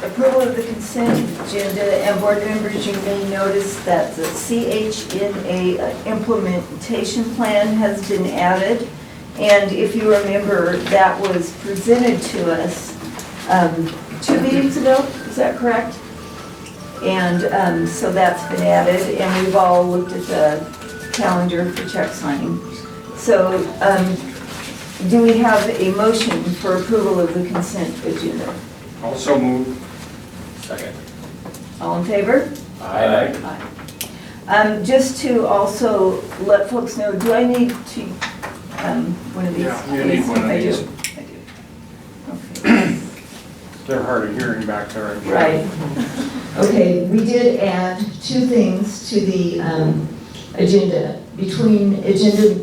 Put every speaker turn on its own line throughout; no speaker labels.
approval of the consent agenda, and board members, you may notice that the CHNA implementation plan has been added. And if you remember, that was presented to us 2 meetings ago, is that correct? And so that's been added, and we've all looked at the calendar for check signing. So do we have a motion for approval of the consent agenda?
Also move. Second.
All in favor?
Aye.
Just to also let folks know, do I need to, one of these?
Yeah, you need one of
I do.
these.
I do. Okay.
They're hard of hearing back there.
Right. Okay, we did add 2 things to the agenda. Between agenda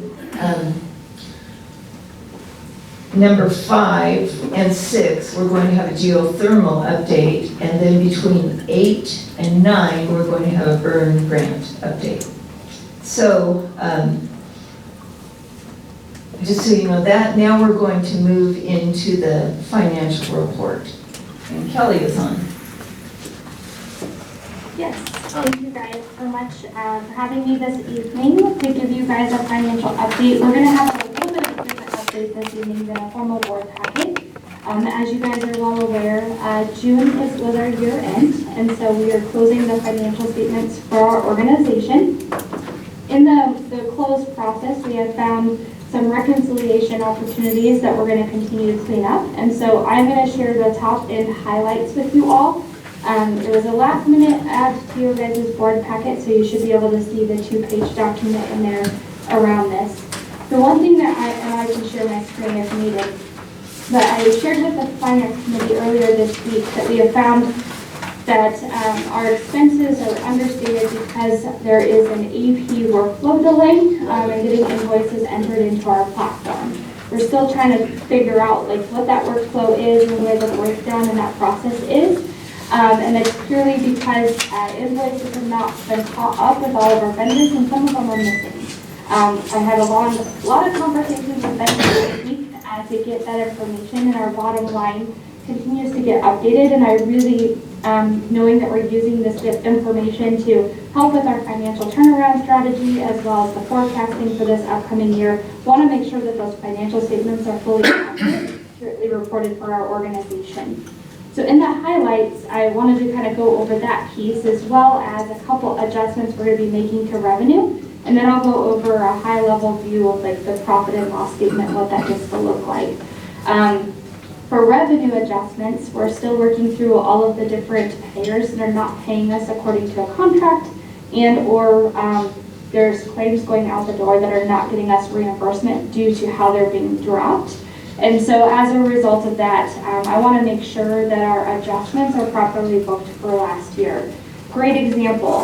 number 5 and 6, we're going to have a geothermal update, and then between 8 and 9, we're going to have a burn grant update. So, just so you know that, now we're going to move into the financial report. And Kelly is on.
Yes, thank you guys so much for having me this evening to give you guys a financial update. We're going to have a little bit of a different update this evening than a formal board packet. As you guys are well aware, June was our year end, and so we are closing the financial statements for our organization. In the close process, we have found some reconciliation opportunities that we're going to continue to clean up, and so I'm going to share the top end highlights with you all. It was a last minute add to your guys' board packet, so you should be able to see the 2-page document in there around this. The one thing that I can share my screen if needed, but I shared with the finance committee earlier this week that we have found that our expenses are understated because there is an AP workflow delay in getting invoices entered into our platform. We're still trying to figure out like what that workflow is and where the breakdown in that process is. And it's purely because invoices have not been caught up with all of our vendors, and some of them are missing. I had a lot of conversations with vendors this week to get that information, and our bottom line continues to get updated. And I really, knowing that we're using this information to help with our financial turnaround strategy as well as the forecasting for this upcoming year, want to make sure that those financial statements are fully accurately reported for our organization. So in the highlights, I wanted to kind of go over that piece as well as a couple adjustments we're going to be making to revenue. And then I'll go over a high level view of like the profit and loss statement, what that gets to look like. For revenue adjustments, we're still working through all of the different payers that are not paying us according to a contract, and or there's claims going out the door that are not getting us reimbursement due to how they're being dropped. And so as a result of that, I want to make sure that our adjustments are properly booked for last year. Great example,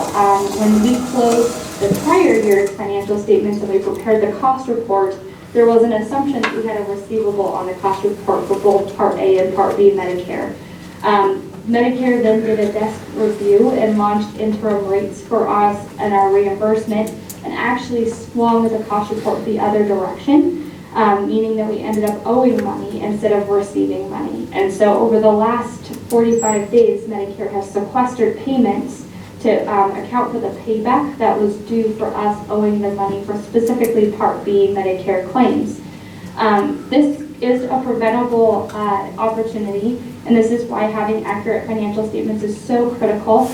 when we closed the prior year's financial statements and we prepared the cost report, there was an assumption that we had a receivable on the cost report for both Part A and Part B Medicare. Medicare then did a desk review and launched interim rates for us and our reimbursement, and actually swung the cost report the other direction. Meaning that we ended up owing money instead of receiving money. And so over the last 45 days, Medicare has sequestered payments to account for the payback that was due for us owing the money for specifically Part B Medicare claims. This is a preventable opportunity, and this is why having accurate financial statements is so critical,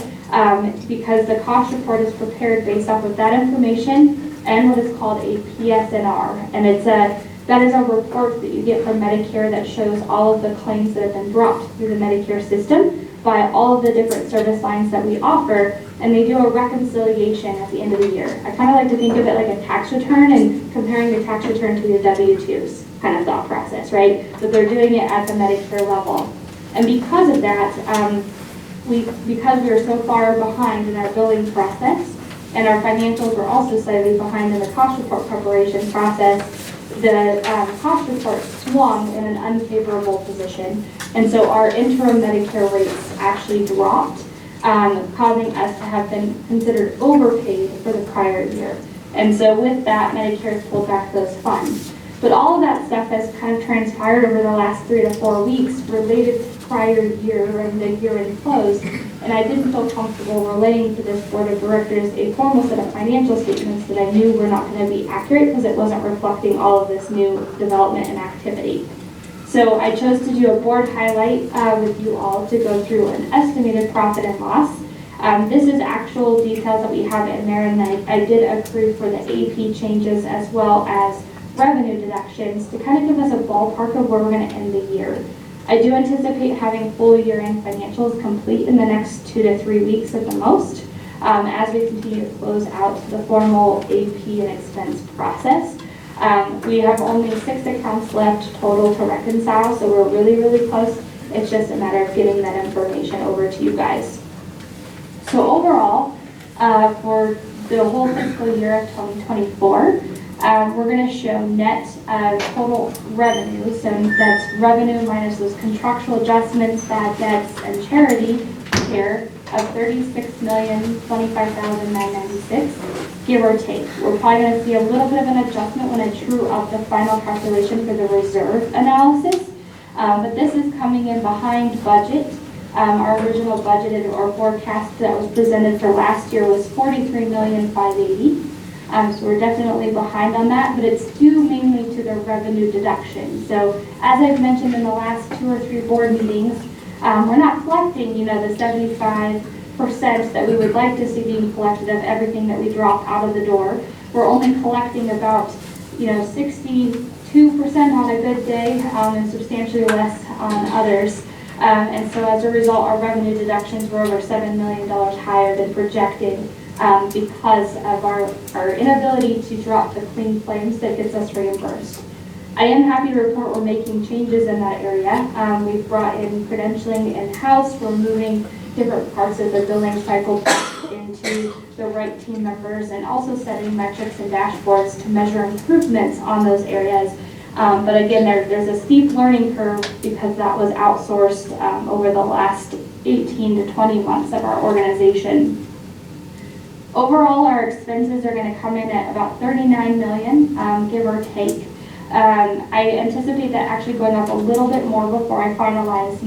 because the cost report is prepared based off of that information and what is called a PSNR. And that is a report that you get from Medicare that shows all of the claims that have been dropped through the Medicare system by all of the different service lines that we offer, and they do a reconciliation at the end of the year. I kind of like to think of it like a tax return and comparing your tax return to your W-2s kind of thought process, right? But they're doing it at the Medicare level. And because of that, because we are so far behind in our billing process, and our financials were also slightly behind in the cost report preparation process, the cost report swung in an unfavorable position, and so our interim Medicare rates actually dropped, causing us to have been considered overpaid for the prior year. And so with that, Medicare has pulled back those funds. But all of that stuff has kind of transpired over the last 3 to 4 weeks related prior year and the year-end close, and I didn't feel comfortable relaying to this board of directors a formal set of financial statements that I knew were not going to be accurate because it wasn't reflecting all of this new development and activity. So I chose to do a board highlight with you all to go through an estimated profit and loss. This is actual details that we have in there, and I did accrue for the AP changes as well as revenue deductions to kind of give us a ballpark of where we're going to end the year. I do anticipate having full year-end financials complete in the next 2 to 3 weeks at the most, as we continue to close out the formal AP and expense process. We have only 6 accounts left total to reconcile, so we're really, really close. It's just a matter of getting that information over to you guys. So overall, for the whole fiscal year of 2024, we're going to show net total revenue, so that's revenue minus those contractual adjustments, bad debts, and charity share of $36,025,996, give or take. We're probably going to see a little bit of an adjustment when I true up the final calculation for the reserve analysis, but this is coming in behind budget. Our original budgeted or forecast that was presented for last year was $43,580,000. So we're definitely behind on that, but it's due mainly to the revenue deduction. So as I've mentioned in the last 2 or 3 board meetings, we're not collecting, the 75% that we would like to see being collected of everything that we drop out of the door. We're only collecting about, 62% on a good day, and substantially less on others. And so as a result, our revenue deductions were over $7 million higher than projected because of our inability to drop the clean claims that gets us reimbursed. I am happy to report we're making changes in that area. We've brought in credentialing in-house. We're moving different parts of the billing cycle into the right team members, and also setting metrics and dashboards to measure improvements on those areas. But again, there's a steep learning curve because that was outsourced over the last 18 to 20 months of our organization. Overall, our expenses are going to come in at about $39 million, give or take. I anticipate that actually going up a little bit more before I finalize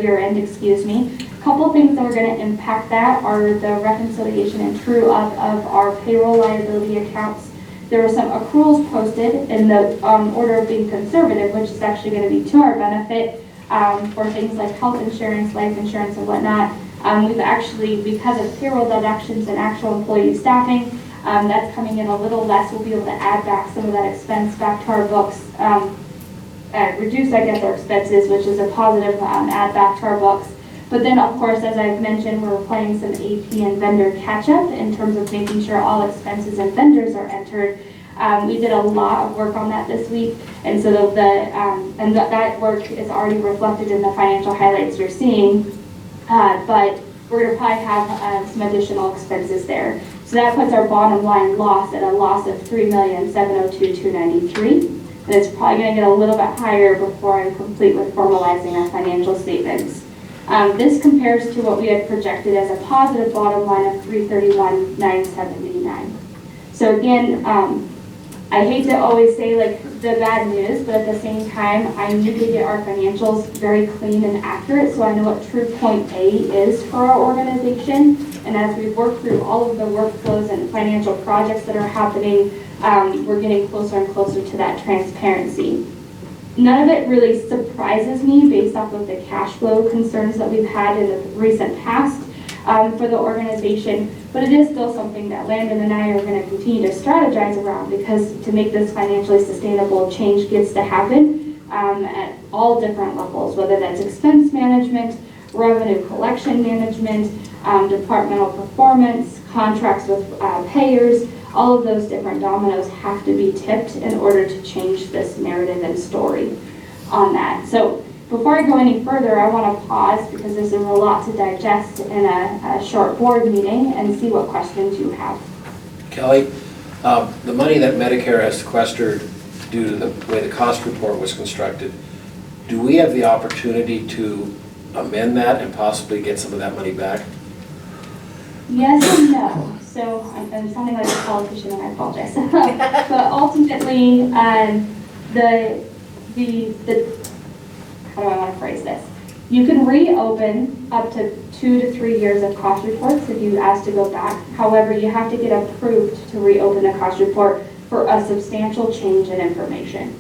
year-end, excuse me. A couple things that are going to impact that are the reconciliation and true up of our payroll liability accounts. There were some accruals posted in the order of being conservative, which is actually going to be to our benefit for things like health insurance, life insurance, and whatnot. We've actually, because of payroll deductions and actual employee staffing, that's coming in a little less. We'll be able to add back some of that expense back to our books, reduce, our expenses, which is a positive add back to our books. But then, of course, as I've mentioned, we're playing some AP and vendor catch-up in terms of making sure all expenses and vendors are entered. We did a lot of work on that this week, and so that work is already reflected in the financial highlights you're seeing. But we're going to probably have some additional expenses there. So that puts our bottom line loss at a loss of $3,702,293. And it's probably going to get a little bit higher before I'm complete with formalizing our financial statements. This compares to what we had projected as a positive bottom line of $331,979. So again, I hate to always say the bad news, but at the same time, I need to get our financials very clean and accurate so I know what true point A is for our organization. And as we work through all of the workflows and financial projects that are happening, we're getting closer and closer to that transparency. None of it really surprises me based off of the cash flow concerns that we've had in the recent past for the organization, but it is still something that Landon and I are going to continue to strategize around, because to make this financially sustainable, change gets to happen at all different levels, whether that's expense management, revenue collection management, departmental performance, contracts with payers. All of those different dominoes have to be tipped in order to change this narrative and story on that. So before I go any further, I want to pause because this is a lot to digest in a short board meeting and see what questions you have.
Kelly, the money that Medicare has sequestered due to the way the cost report was constructed, do we have the opportunity to amend that and possibly get some of that money back?
Yes and no. So I'm sounding like a politician, and I apologize. But ultimately, the how do I want to phrase this? You can reopen up to 2 to 3 years of cost reports if you ask to go back. However, you have to get approved to reopen the cost report for a substantial change in information.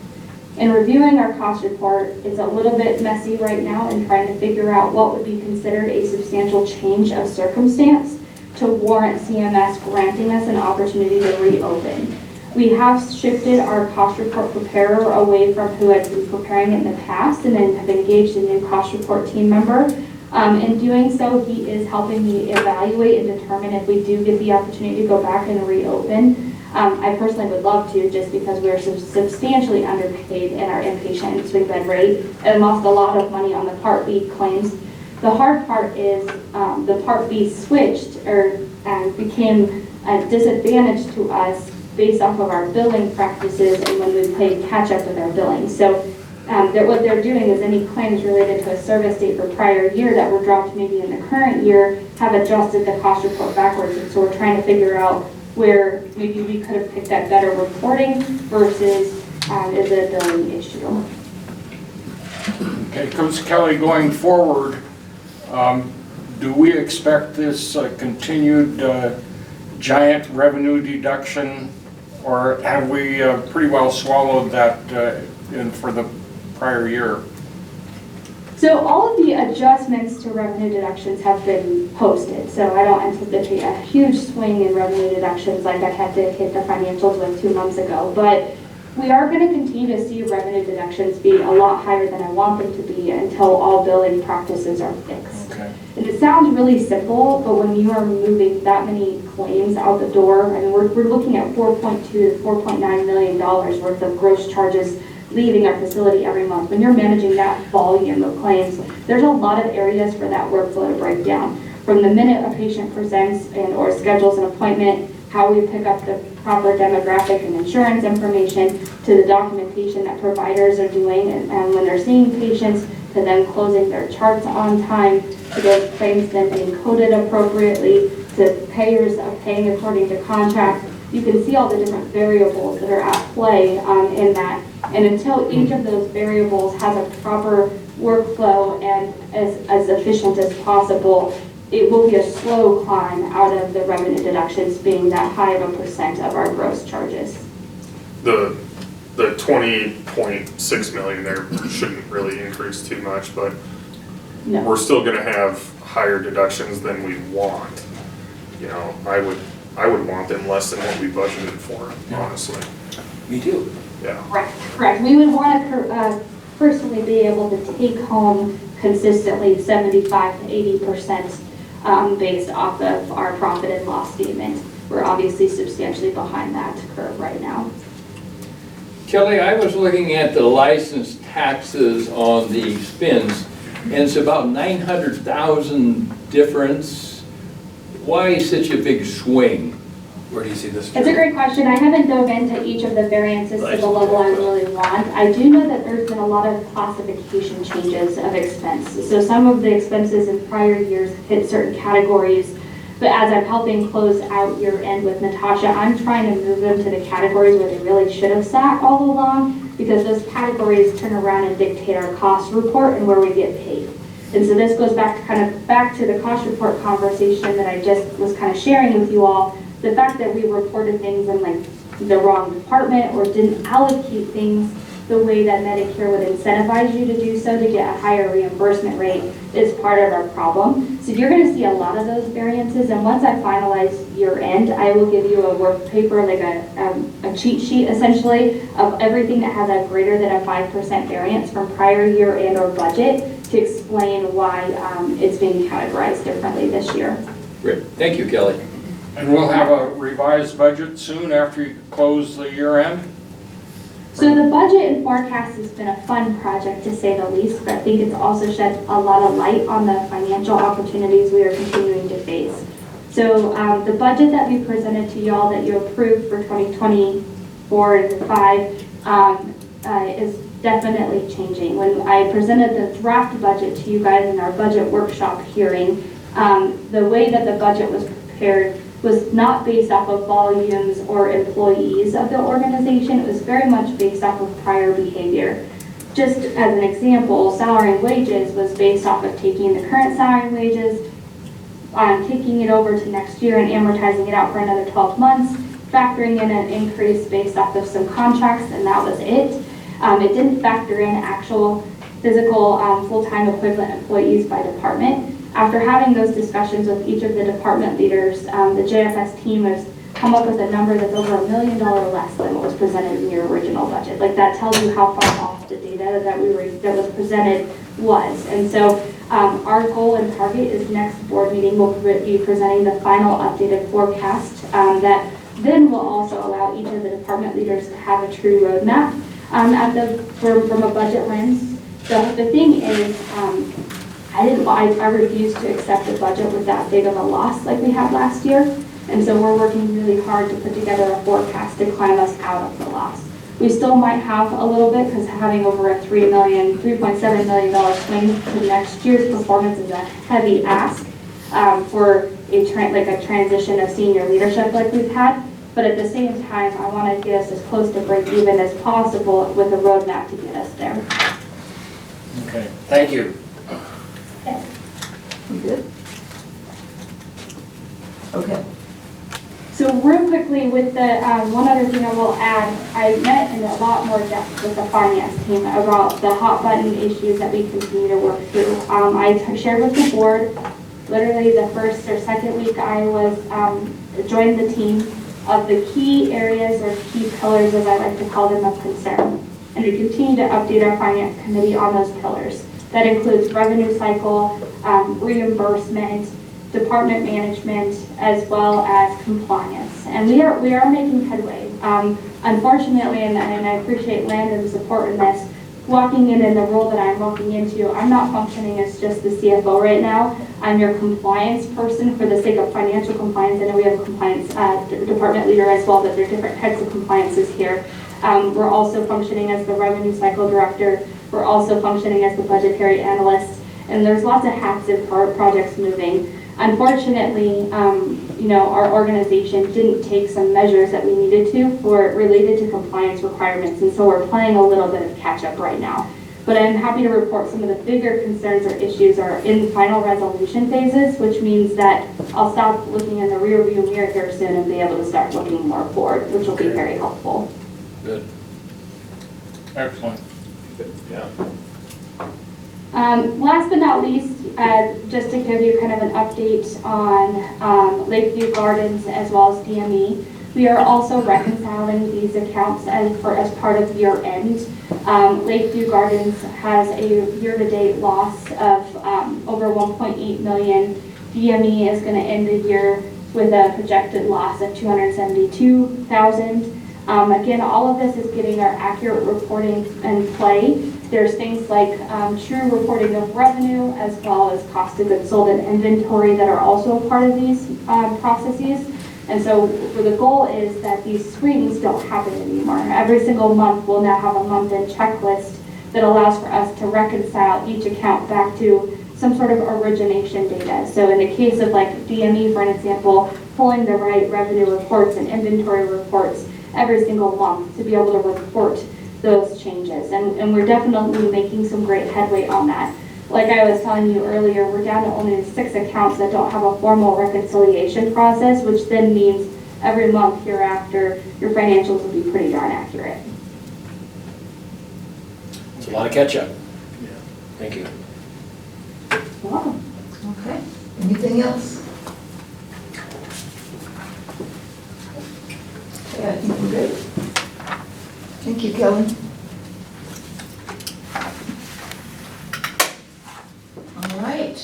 In reviewing our cost report, it's a little bit messy right now in trying to figure out what would be considered a substantial change of circumstance to warrant CMS granting us an opportunity to reopen. We have shifted our cost report preparer away from who had been preparing it in the past and then have engaged a new cost report team member. In doing so, he is helping me evaluate and determine if we do get the opportunity to go back and reopen. I personally would love to, just because we're substantially underpaid in our inpatient and swing bed rate and lost a lot of money on the Part B claims. The hard part is the Part B switched or became a disadvantage to us based off of our billing practices and when we played catch up with our billing. So what they're doing is any claims related to a service date for prior year that were dropped maybe in the current year have adjusted the cost report backwards. And so we're trying to figure out where maybe we could have picked up better reporting versus is it a billing issue.
Okay, Coach Kelly, going forward, do we expect this continued giant revenue deduction, or have we pretty well swallowed that in for the prior year?
So all of the adjustments to revenue deductions have been posted. So I don't anticipate a huge swing in revenue deductions like I had to hit the financials with 2 months ago. But we are going to continue to see revenue deductions be a lot higher than I want them to be until all billing practices are fixed.
Okay.
And it sounds really simple, but when you are moving that many claims out the door, I mean, we're looking at $4.2 to $4.9 million worth of gross charges leaving our facility every month. When you're managing that volume of claims, there's a lot of areas for that workflow to break down. From the minute a patient presents and or schedules an appointment, how we pick up the proper demographic and insurance information, to the documentation that providers are doing and when they're seeing patients, to them closing their charts on time, to those claims then being coded appropriately, to payers paying according to contract. You can see all the different variables that are at play in that. And until each of those variables has a proper workflow and as efficient as possible, it will be a slow climb out of the revenue deductions being that high of a percent of our gross charges.
The 20.6 million there shouldn't really increase too much, but
No.
we're still gonna have higher deductions than we want. You know, I would want them less than what we budgeted for, honestly.
Me too.
Yeah.
Correct. We would want to personally be able to take home consistently 75 to 80% based off of our profit and loss statement. We're obviously substantially behind that curve right now.
Kelly, I was looking at the license taxes on the spins, and it's about 900,000 difference. Why such a big swing?
Where do you see this?
It's a great question. I haven't dove into each of the variances to the level I really want. I do know that there's been a lot of classification changes of expense. So some of the expenses in prior years hit certain categories, but as I'm helping close out year end with Natasha, I'm trying to move them to the categories where they really should have sat all along, because those categories turn around and dictate our cost report and where we get paid. And so this goes back to the cost report conversation that I just was kind of sharing with you all. The fact that we reported things in like the wrong department or didn't allocate things the way that Medicare would incentivize you to do so to get a higher reimbursement rate is part of our problem. So you're going to see a lot of those variances, and once I finalize year end, I will give you a work paper, like a cheat sheet essentially, of everything that has a greater than a 5% variance from prior year and or budget to explain why it's being categorized differently this year.
Great. Thank you, Kelly.
And we'll have a revised budget soon after you close the year end?
So the budget and forecast has been a fun project to say the least, but I think it's also shed a lot of light on the financial opportunities we are continuing to face. So the budget that we presented to y'all that you approved for 2024 and 5 is definitely changing. When I presented the draft budget to you guys in our budget workshop hearing, the way that the budget was prepared was not based off of volumes or employees of the organization. It was very much based off of prior behavior. just as an example, salary and wages was based off of taking the current salary and wages, taking it over to next year and amortizing it out for another 12 months, factoring in an increase based off of some contracts, and that was it. It didn't factor in actual physical full-time equivalent employees by department. After having those discussions with each of the department leaders, the JFS team has come up with a number that's over $1 million less than what was presented in your original budget. Like, that tells you how far off the data that was presented was. And so our goal and target is next board meeting will be presenting the final updated forecast that then will also allow each of the department leaders to have a true roadmap from a budget lens. So the thing is, I refuse to accept a budget with that big of a loss like we had last year. And so we're working really hard to put together a forecast to climb us out of the loss. We still might have a little bit because having over a $3.7 million swing to next year's performance is a heavy ask for a transition of senior leadership like we've had. But at the same time, I want to get us as close to break even as possible with a roadmap to get us there.
Okay, thank you.
You good? Okay.
So real quickly with the, one other thing I will add, I met in a lot more depth with the finance team about the hot button issues that we continue to work through. I shared with the board, literally the first or second week I was, joined the team, of the key areas or key pillars, as I like to call them, of concern. And to continue to update our finance committee on those pillars. That includes revenue cycle, reimbursement, department management, as well as compliance. And we are making headway. Unfortunately, and I appreciate Landon's support in this, walking in the role that I'm walking into, I'm not functioning as just the CFO right now. I'm your compliance person for the sake of financial compliance. I know we have a compliance department leader as well, but there are different types of compliances here. We're also functioning as the revenue cycle director. We're also functioning as the budgetary analyst. And there's lots of hats and projects moving. Unfortunately, our organization didn't take some measures that we needed to for related to compliance requirements, and so we're playing a little bit of catch up right now. But I'm happy to report some of the bigger concerns or issues are in final resolution phases, which means that I'll stop looking in the rear view mirror here soon and be able to start looking more forward, which will be very helpful.
Good.
Excellent.
Yeah.
Last but not least, just to give you kind of an update on Lakeview Gardens as well as DME, we are also reconciling these accounts as part of year end. Lakeview Gardens has a year-to-date loss of over 1.8 million. DME is going to end the year with a projected loss of 272,000. Again, all of this is getting our accurate reporting in play. There's things like true reporting of revenue as well as cost of goods sold and inventory that are also a part of these processes. And so the goal is that these swings don't happen anymore. Every single month we'll now have a month-end checklist that allows for us to reconcile each account back to some sort of origination data. So in the case of like DME, for an example, pulling the right revenue reports and inventory reports every single month to be able to report those changes. And we're definitely making some great headway on that. Like I was telling you earlier, we're down to only 6 accounts that don't have a formal reconciliation process, which then means every month hereafter, your financials will be pretty darn accurate.
It's a lot of catch-up.
Yeah.
Thank you.
You're welcome.
Okay. Anything else? Okay, I think we're good. Thank you, Kelly. All right,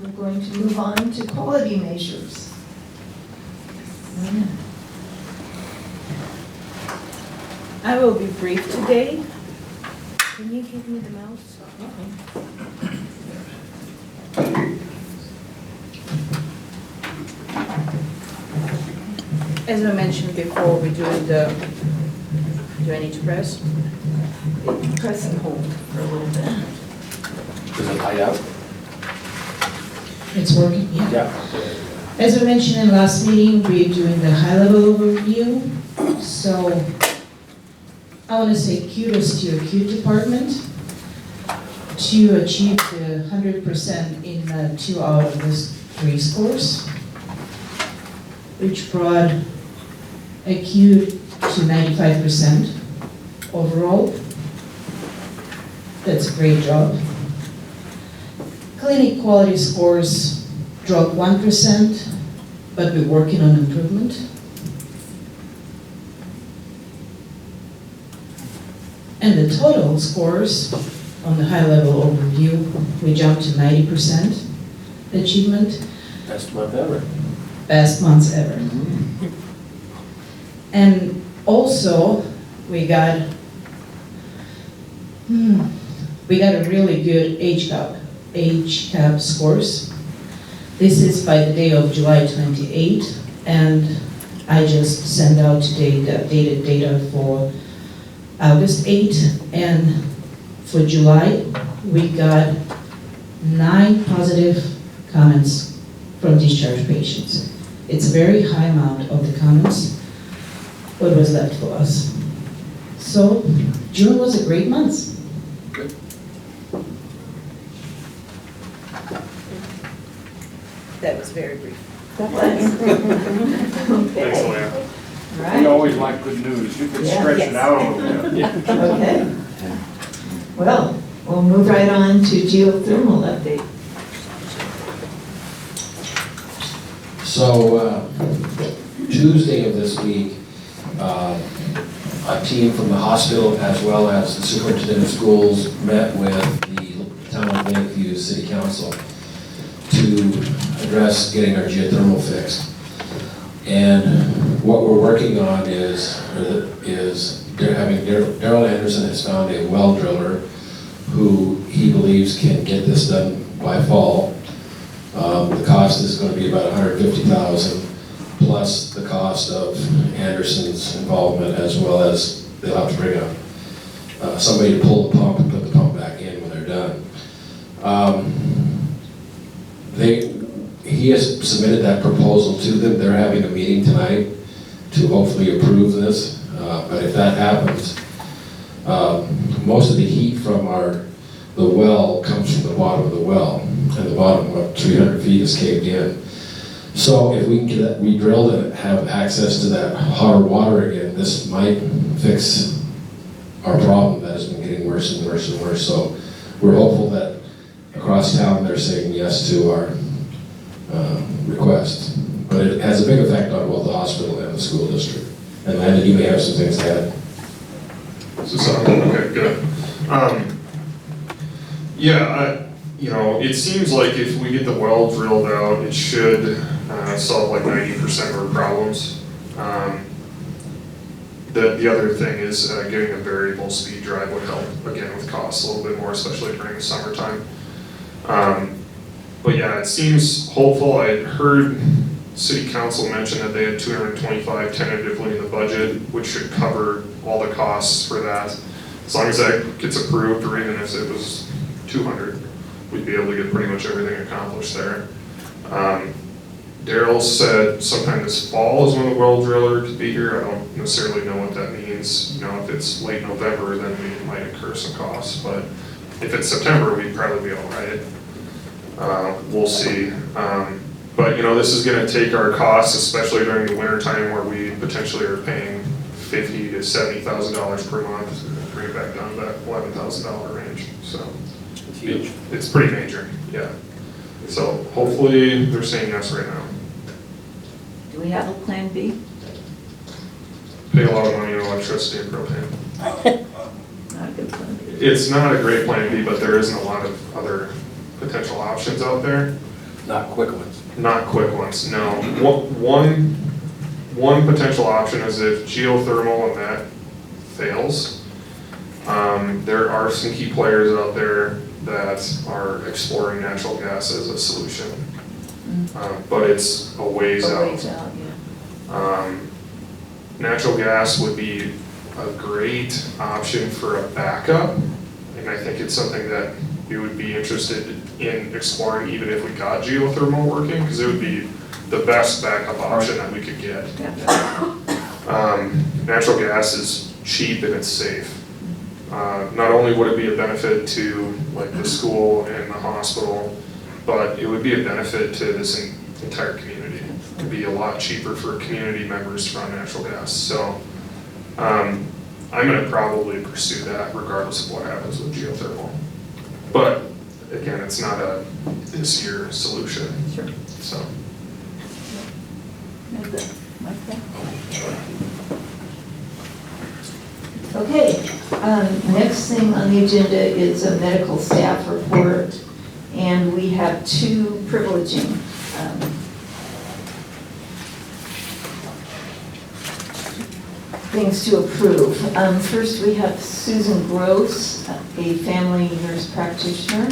we're going to move on to quality measures.
I will be brief today. Can you give me the mouse? As I mentioned before, we're doing the, do I need to press?
Press and hold for a little bit.
Is it light out?
It's working, yeah.
Yeah.
As I mentioned in last meeting, we're doing the high-level overview. So I want to say kudos to your Q department to achieve the 100% in 2 out of those 3 scores, which brought a Q to 95% overall. That's a great job. Clinic quality scores dropped 1%, but we're working on improvement. And the total scores on the high-level overview, we jumped to 90% achievement,
Best month ever.
best months ever. And also, we got a really good HCAP scores. This is by the day of July 28, and I just sent out today the updated data for August 8, and for July, we got 9 positive comments from discharged patients. It's a very high amount of the comments, what was left for us. So June was a great month. That was very brief.
That was.
Thanks,
Okay,
Luann.
We
right,
always like good news. You can
Yeah.
stretch it out a little bit.
okay. Well, we'll move right on to geothermal update.
So, Tuesday of this week, a team from the hospital as well as the superintendent of schools met with the town of Lakeview City Council to address getting our geothermal fixed. And what we're working on is Daryl Anderson has found a well driller who he believes can get this done by fall. The cost is going to be about $150,000 plus the cost of Anderson's involvement, as well as they'll have to bring up somebody to pull the pump and put the pump back in when they're done. He has submitted that proposal to them. They're having a meeting tonight to hopefully approve this. But if that happens, most of the heat from the well comes from the bottom of the well, and the bottom of 300 feet is caved in. So if we can get that re-drilled and have access to that hotter water again, this might fix our problem that has been getting worse and worse and worse. So we're hopeful that across town they're saying yes to our request. But it has a big effect on both the hospital and the school district. And Landon, you may have some things to add.
Okay, good. It seems like if we get the well drilled out, it should solve like 90% of our problems. The other thing is getting a variable speed drive would help, again, with costs a little bit more, especially during the summertime. But yeah, it seems hopeful. I heard City Council mention that they had 225 tentatively in the budget, which should cover all the costs for that. As long as that gets approved, or even if it was 200, we'd be able to get pretty much everything accomplished there. Daryl said sometime this fall is when the well driller could be here. I don't necessarily know what that means. If it's late November, then we might incur some costs, but if it's September, we'd probably be all right. We'll see. But this is gonna take our costs, especially during the winter time where we potentially are paying $50,000 to $70,000 per month, bring it back down to that $11,000 range. So
It's huge.
it's pretty major, yeah. So hopefully they're saying yes right now.
Do we have a plan B?
Pay a lot of money in electricity and propane.
Not a good plan B.
It's not a great plan B, but there isn't a lot of other potential options out there.
Not quick ones.
Not quick ones, no. One potential option is if geothermal and that fails. There are some key players out there that are exploring natural gas as a solution. But it's a ways
A
out.
ways out, yeah.
Natural gas would be a great option for a backup, and I think it's something that we would be interested in exploring even if we got geothermal working, because it would be the best backup option that we could get.
Yeah.
Natural gas is cheap and it's safe. Not only would it be a benefit to like the school and the hospital, but it would be a benefit to this entire community. It would be a lot cheaper for community members to run natural gas. So I'm gonna probably pursue that regardless of what happens with geothermal. But again, it's not a this year solution.
Sure.
So.
Okay, next thing on the agenda is a medical staff report, and we have two privileging things to approve. First, we have Susan Gross, a family nurse practitioner,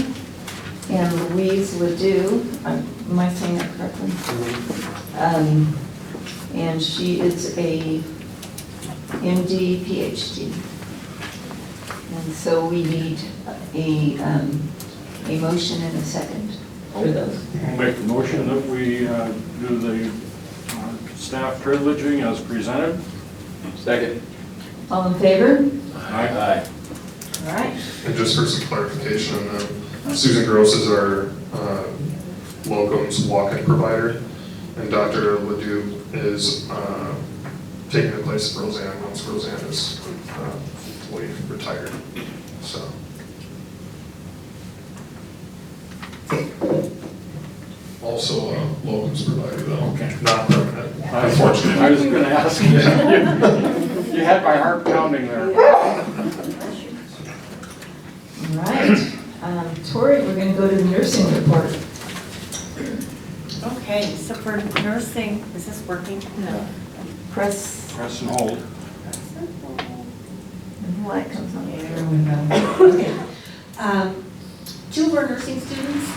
and Louise Ledoux, am I saying that correctly? And she is a MD, PhD. And so we need a motion and a second for those.
I'll make the motion that we do the staff privileging as presented.
Second.
All in favor?
Aye.
All right.
And just for some clarification on them, Susan Gross is our locums walk-in provider, and Dr. Ledoux is taking the place of Roseanne once Roseanne is fully retired. So. Also a locums provider though,
Okay.
not permanent, unfortunately.
I was gonna ask you. You had my heart pounding there.
All right. Tori, we're going to go to the nursing report.
Okay, so for nursing, is this working? No.
Press,
Press and hold.
and the light comes on.
There we go. Okay. Two of our nursing students,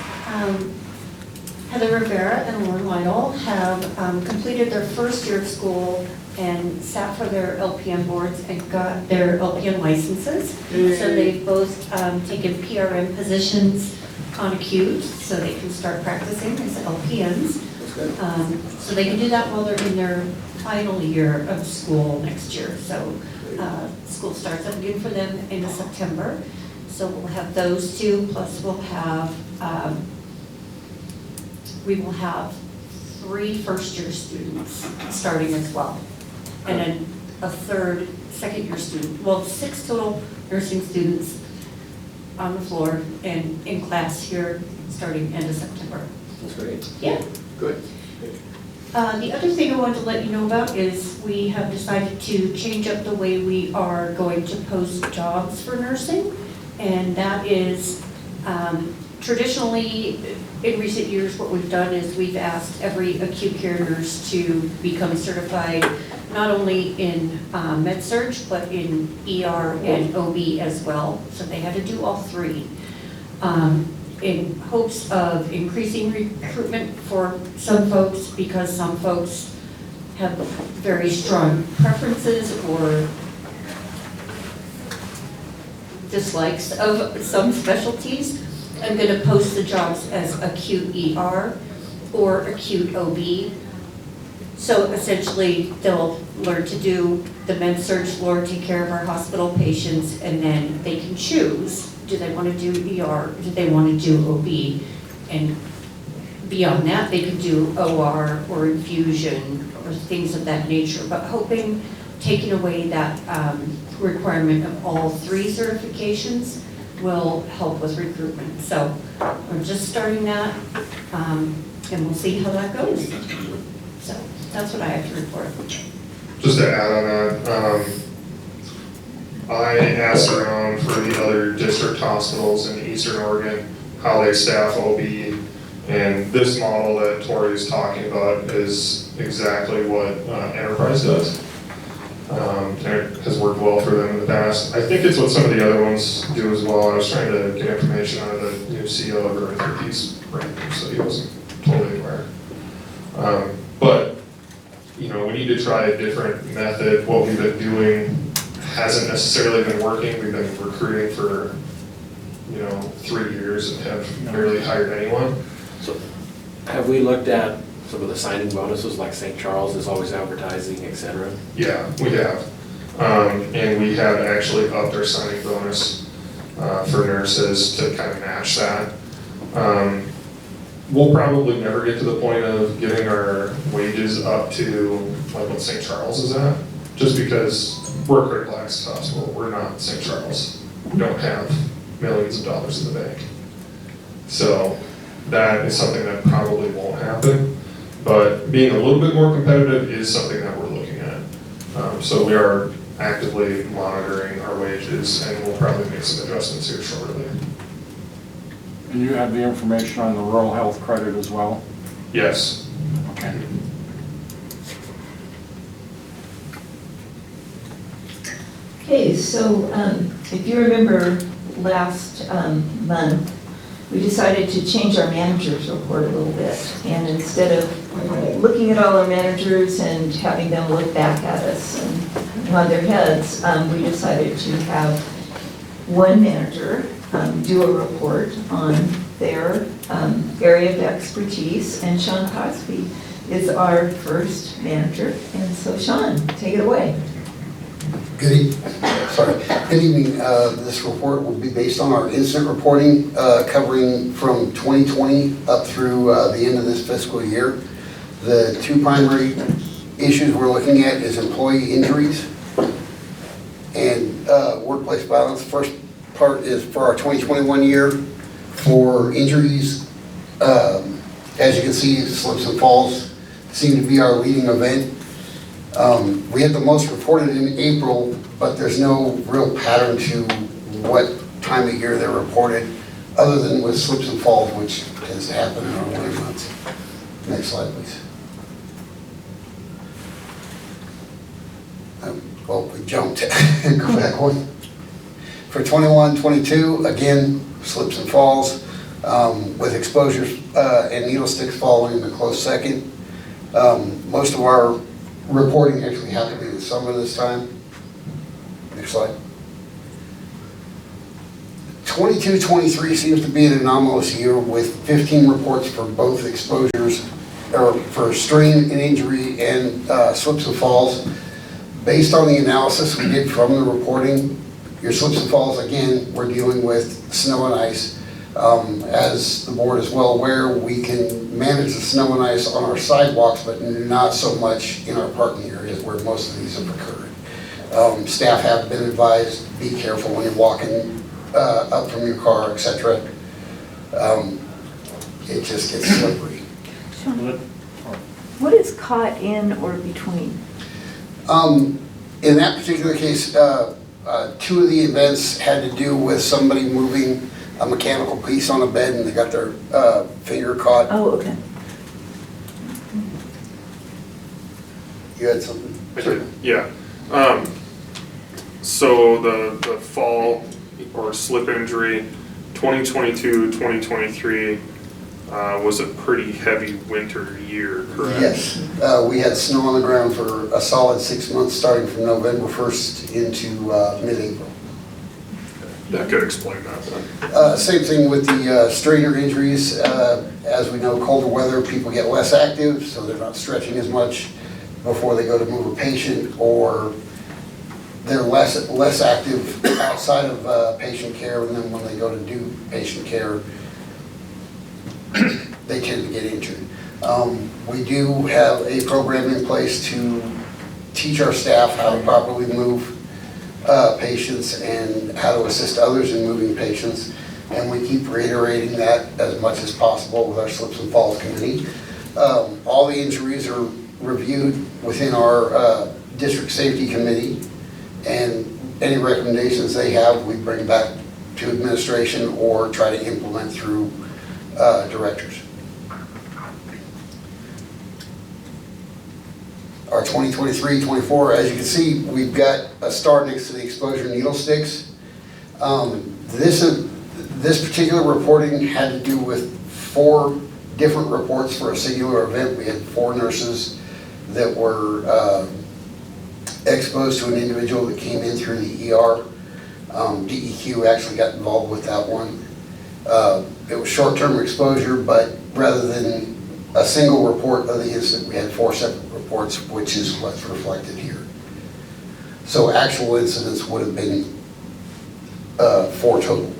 Heather Rivera and Lauren Lytle, have completed their first year of school and sat for their LPN boards and got their LPN licenses. So they've both taken PRN positions on acute, so they can start practicing as LPNs.
That's good.
So they can do that while they're in their final year of school next year. So school starts up again for them in September. So we'll have those two, plus we will have 3 first-year students starting as well. And then a third second-year student. Well, 6 total nursing students on the floor and in class here starting end of September.
That's great.
Yeah.
Good.
The other thing I wanted to let you know about is we have decided to change up the way we are going to post jobs for nursing. And that is, traditionally, in recent years, what we've done is we've asked every acute care nurse to become certified, not only in med-surg, but in ER and OB as well. So they had to do all 3. In hopes of increasing recruitment for some folks, because some folks have very strong preferences or dislikes of some specialties. I'm going to post the jobs as acute ER or acute OB. So essentially, they'll learn to do the med-surg floor, take care of our hospital patients, and then they can choose, do they want to do ER, do they want to do OB? And beyond that, they can do OR or infusion or things of that nature, but hoping, taking away that requirement of all 3 certifications will help with recruitment. So we're just starting that, and we'll see how that goes. So that's what I have to report.
Just to add on that, I asked around for the other district hospitals in Eastern Oregon, how they staff OB, and this model that Tori is talking about is exactly what Enterprise does. And it has worked well for them in the past. I think it's what some of the other ones do as well. I was trying to get information out of the new CEO of Earth, but he's brand new, so he wasn't totally aware. But, you know, we need to try a different method. What we've been doing hasn't necessarily been working. We've been recruiting for, 3 years and have barely hired anyone.
So have we looked at some of the signing bonuses, like St. Charles is always advertising, et cetera?
Yeah, we have. And we have actually upped our signing bonus for nurses to kind of match that. We'll probably never get to the point of getting our wages up to like what St. Charles is at, just because we're a critical access hospital, we're not St. Charles. We don't have millions of dollars in the bank. So that is something that probably won't happen, but being a little bit more competitive is something that we're looking at. So we are actively monitoring our wages, and we'll probably make some adjustments here shortly.
And you have the information on the rural health credit as well?
Yes.
Okay.
Okay, so if you remember last month, we decided to change our manager's report a little bit. And instead of looking at all our managers and having them look back at us and nod their heads, we decided to have one manager do a report on their area of expertise. And Sean Cosby is our first manager. And so Sean, take it away.
Good evening. This report will be based on our incident reporting covering from 2020 up through the end of this fiscal year. The two primary issues we're looking at is employee injuries and workplace violence. First part is for our 2021 year. For injuries, as you can see, slips and falls seem to be our leading event. We had the most reported in April, but there's no real pattern to what time of year they're reported, other than with slips and falls, which has happened in our winter months. Next slide, please. Well, we jumped. Go back one. For 21-22, again, slips and falls, with exposures and needle sticks following in a close second. Most of our reporting actually happened in the summer this time. Next slide. 22-23 seems to be an anomalous year with 15 reports for both exposures, or for strain and injury and slips and falls. Based on the analysis we did from the reporting, your slips and falls, again, we're dealing with snow and ice. As the board is well aware, we can manage the snow and ice on our sidewalks, but not so much in our parking areas where most of these have occurred. Staff have been advised, be careful when you're walking up from your car, etc. It just gets slippery.
Sean, what is caught in or between?
In that particular case, two of the events had to do with somebody moving a mechanical piece on a bed and they got their finger caught.
Oh, okay.
You had something?
Yeah. So the fall or slip injury, 2022, 2023 was a pretty heavy winter year, correct?
Yes. We had snow on the ground for a solid 6 months, starting from November 1st into mid-April.
That could explain that then.
Same thing with the strainer injuries. As we know, colder weather, people get less active, so they're not stretching as much before they go to move a patient, or they're less active outside of patient care, and then when they go to do patient care, they tend to get injured. We do have a program in place to teach our staff how to properly move patients and how to assist others in moving patients, and we keep reiterating that as much as possible with our Slips and Falls Committee. All the injuries are reviewed within our District Safety Committee, and any recommendations they have, we bring back to administration or try to implement through directors. Our 2023-24, as you can see, we've got a star next to the exposure needle sticks. This particular reporting had to do with 4 different reports for a singular event. We had 4 nurses that were exposed to an individual that came in through the ER. DEQ actually got involved with that one. It was short-term exposure, but rather than a single report of the incident, we had 4 separate reports, which is what's reflected here. So actual incidents would have been 4 total.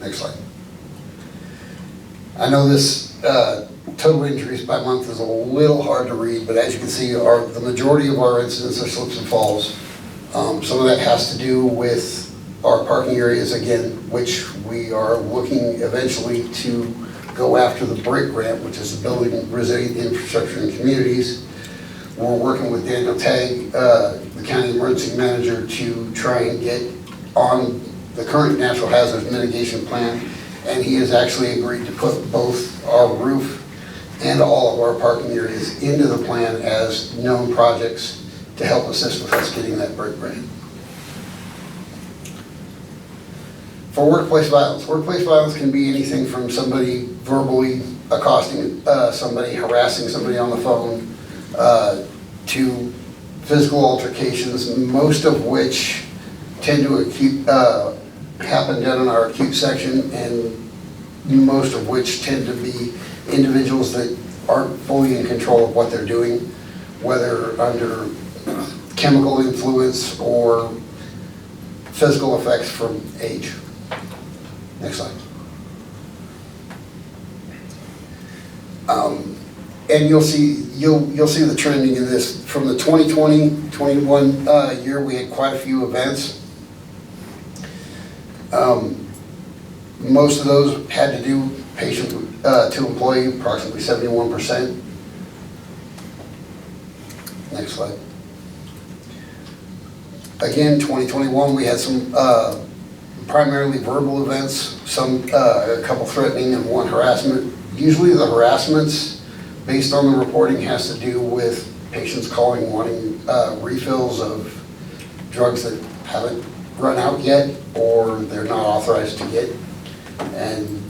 Next slide. I know this total injuries by month is a little hard to read, but as you can see, the majority of our incidents are slips and falls. Some of that has to do with our parking areas again, which we are looking eventually to go after the BRIC grant, which is the Building Resilient Infrastructure in Communities. We're working with Daniel Tagg, the county emergency manager, to try and get on the current natural hazards mitigation plan, and he has actually agreed to put both our roof and all of our parking areas into the plan as known projects to help assist with us getting that BRIC grant. For workplace violence can be anything from somebody verbally accosting somebody, harassing somebody on the phone, to physical altercations, most of which tend to happen down in our acute section, and most of which tend to be individuals that aren't fully in control of what they're doing, whether under chemical influence or physical effects from age. Next slide. And you'll see the trending in this. From the 2020-21 year, we had quite a few events. Most of those had to do patient to employee, approximately 71%. Next slide. Again, 2021, we had some primarily verbal events, a couple threatening and 1 harassment. Usually the harassments, based on the reporting, has to do with patients calling wanting refills of drugs that haven't run out yet or they're not authorized to get. And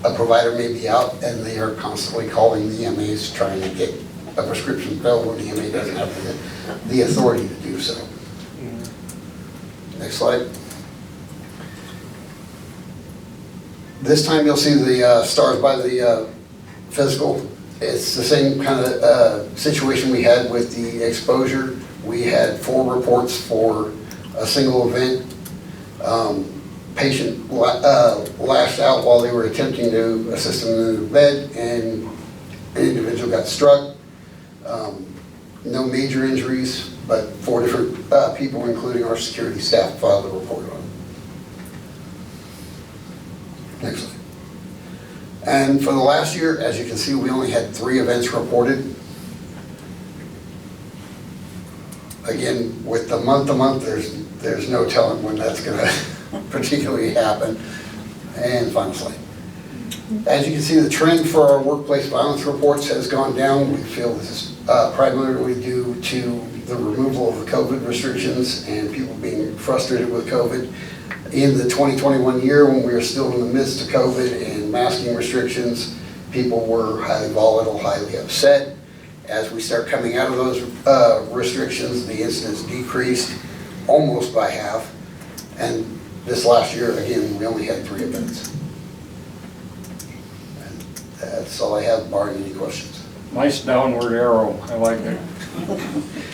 a provider may be out and they are constantly calling the EMAs trying to get a prescription filled when the EMA doesn't have the authority to do so. Next slide. This time you'll see the stars by the physical. It's the same kind of situation we had with the exposure. We had 4 reports for a single event. Patient lashed out while they were attempting to assist him in the bed, and an individual got struck. No major injuries, but 4 different people, including our security staff, filed a report on it. Next slide. And for the last year, as you can see, we only had 3 events reported. Again, with the month-to-month, there's no telling when that's going to particularly happen. And final slide. As you can see, the trend for our workplace violence reports has gone down. We feel this is primarily due to the removal of the COVID restrictions and people being frustrated with COVID. In the 2021 year, when we were still in the midst of COVID and masking restrictions, people were highly volatile, highly upset. As we start coming out of those restrictions, the incidents decreased almost by half. And this last year, again, we only had 3 events. And that's all I have, barring any questions.
Nice downward arrow, I like it.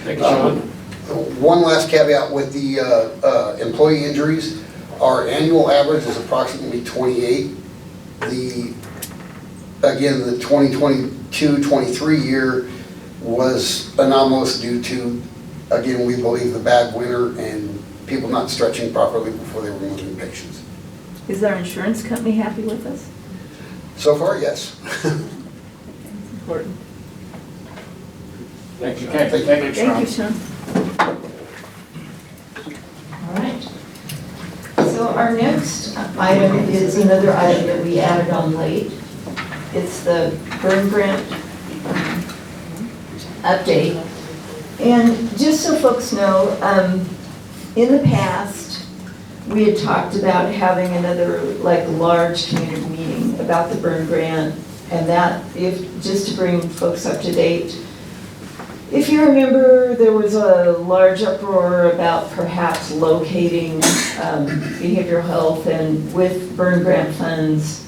Thank you, Sean.
One last caveat with the employee injuries. Our annual average is approximately 28. Again, the 2022-23 year was anomalous due to, again, we believe the bad winter and people not stretching properly before they were moving patients.
Is our insurance company happy with us?
So far, yes.
Important.
Thank you,
Thank you.
Thank you, Sean.
Thank you, Sean.
All right.
So our next item is another item that we added on late. It's the burn grant update. And just so folks know, in the past, we had talked about having another large community meeting about the burn grant, and that, just to bring folks up to date, if you remember, there was a large uproar about perhaps locating behavioral health and with burn grant funds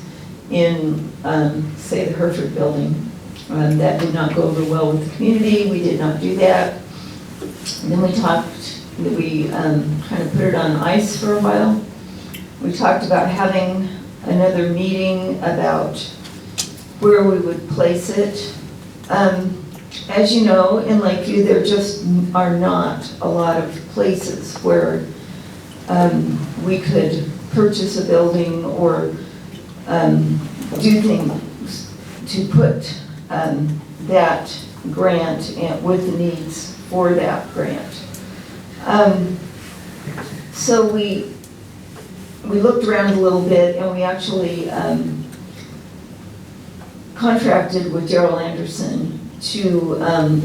in, say, the Hereford building. That did not go over well with the community, we did not do that. And then we kind of put it on ice for a while. We talked about having another meeting about where we would place it. As you know, in Lakeview, there just are not a lot of places where we could purchase a building or do things to put that grant and with the needs for that grant. So we looked around a little bit, and we actually contracted with Daryl Anderson to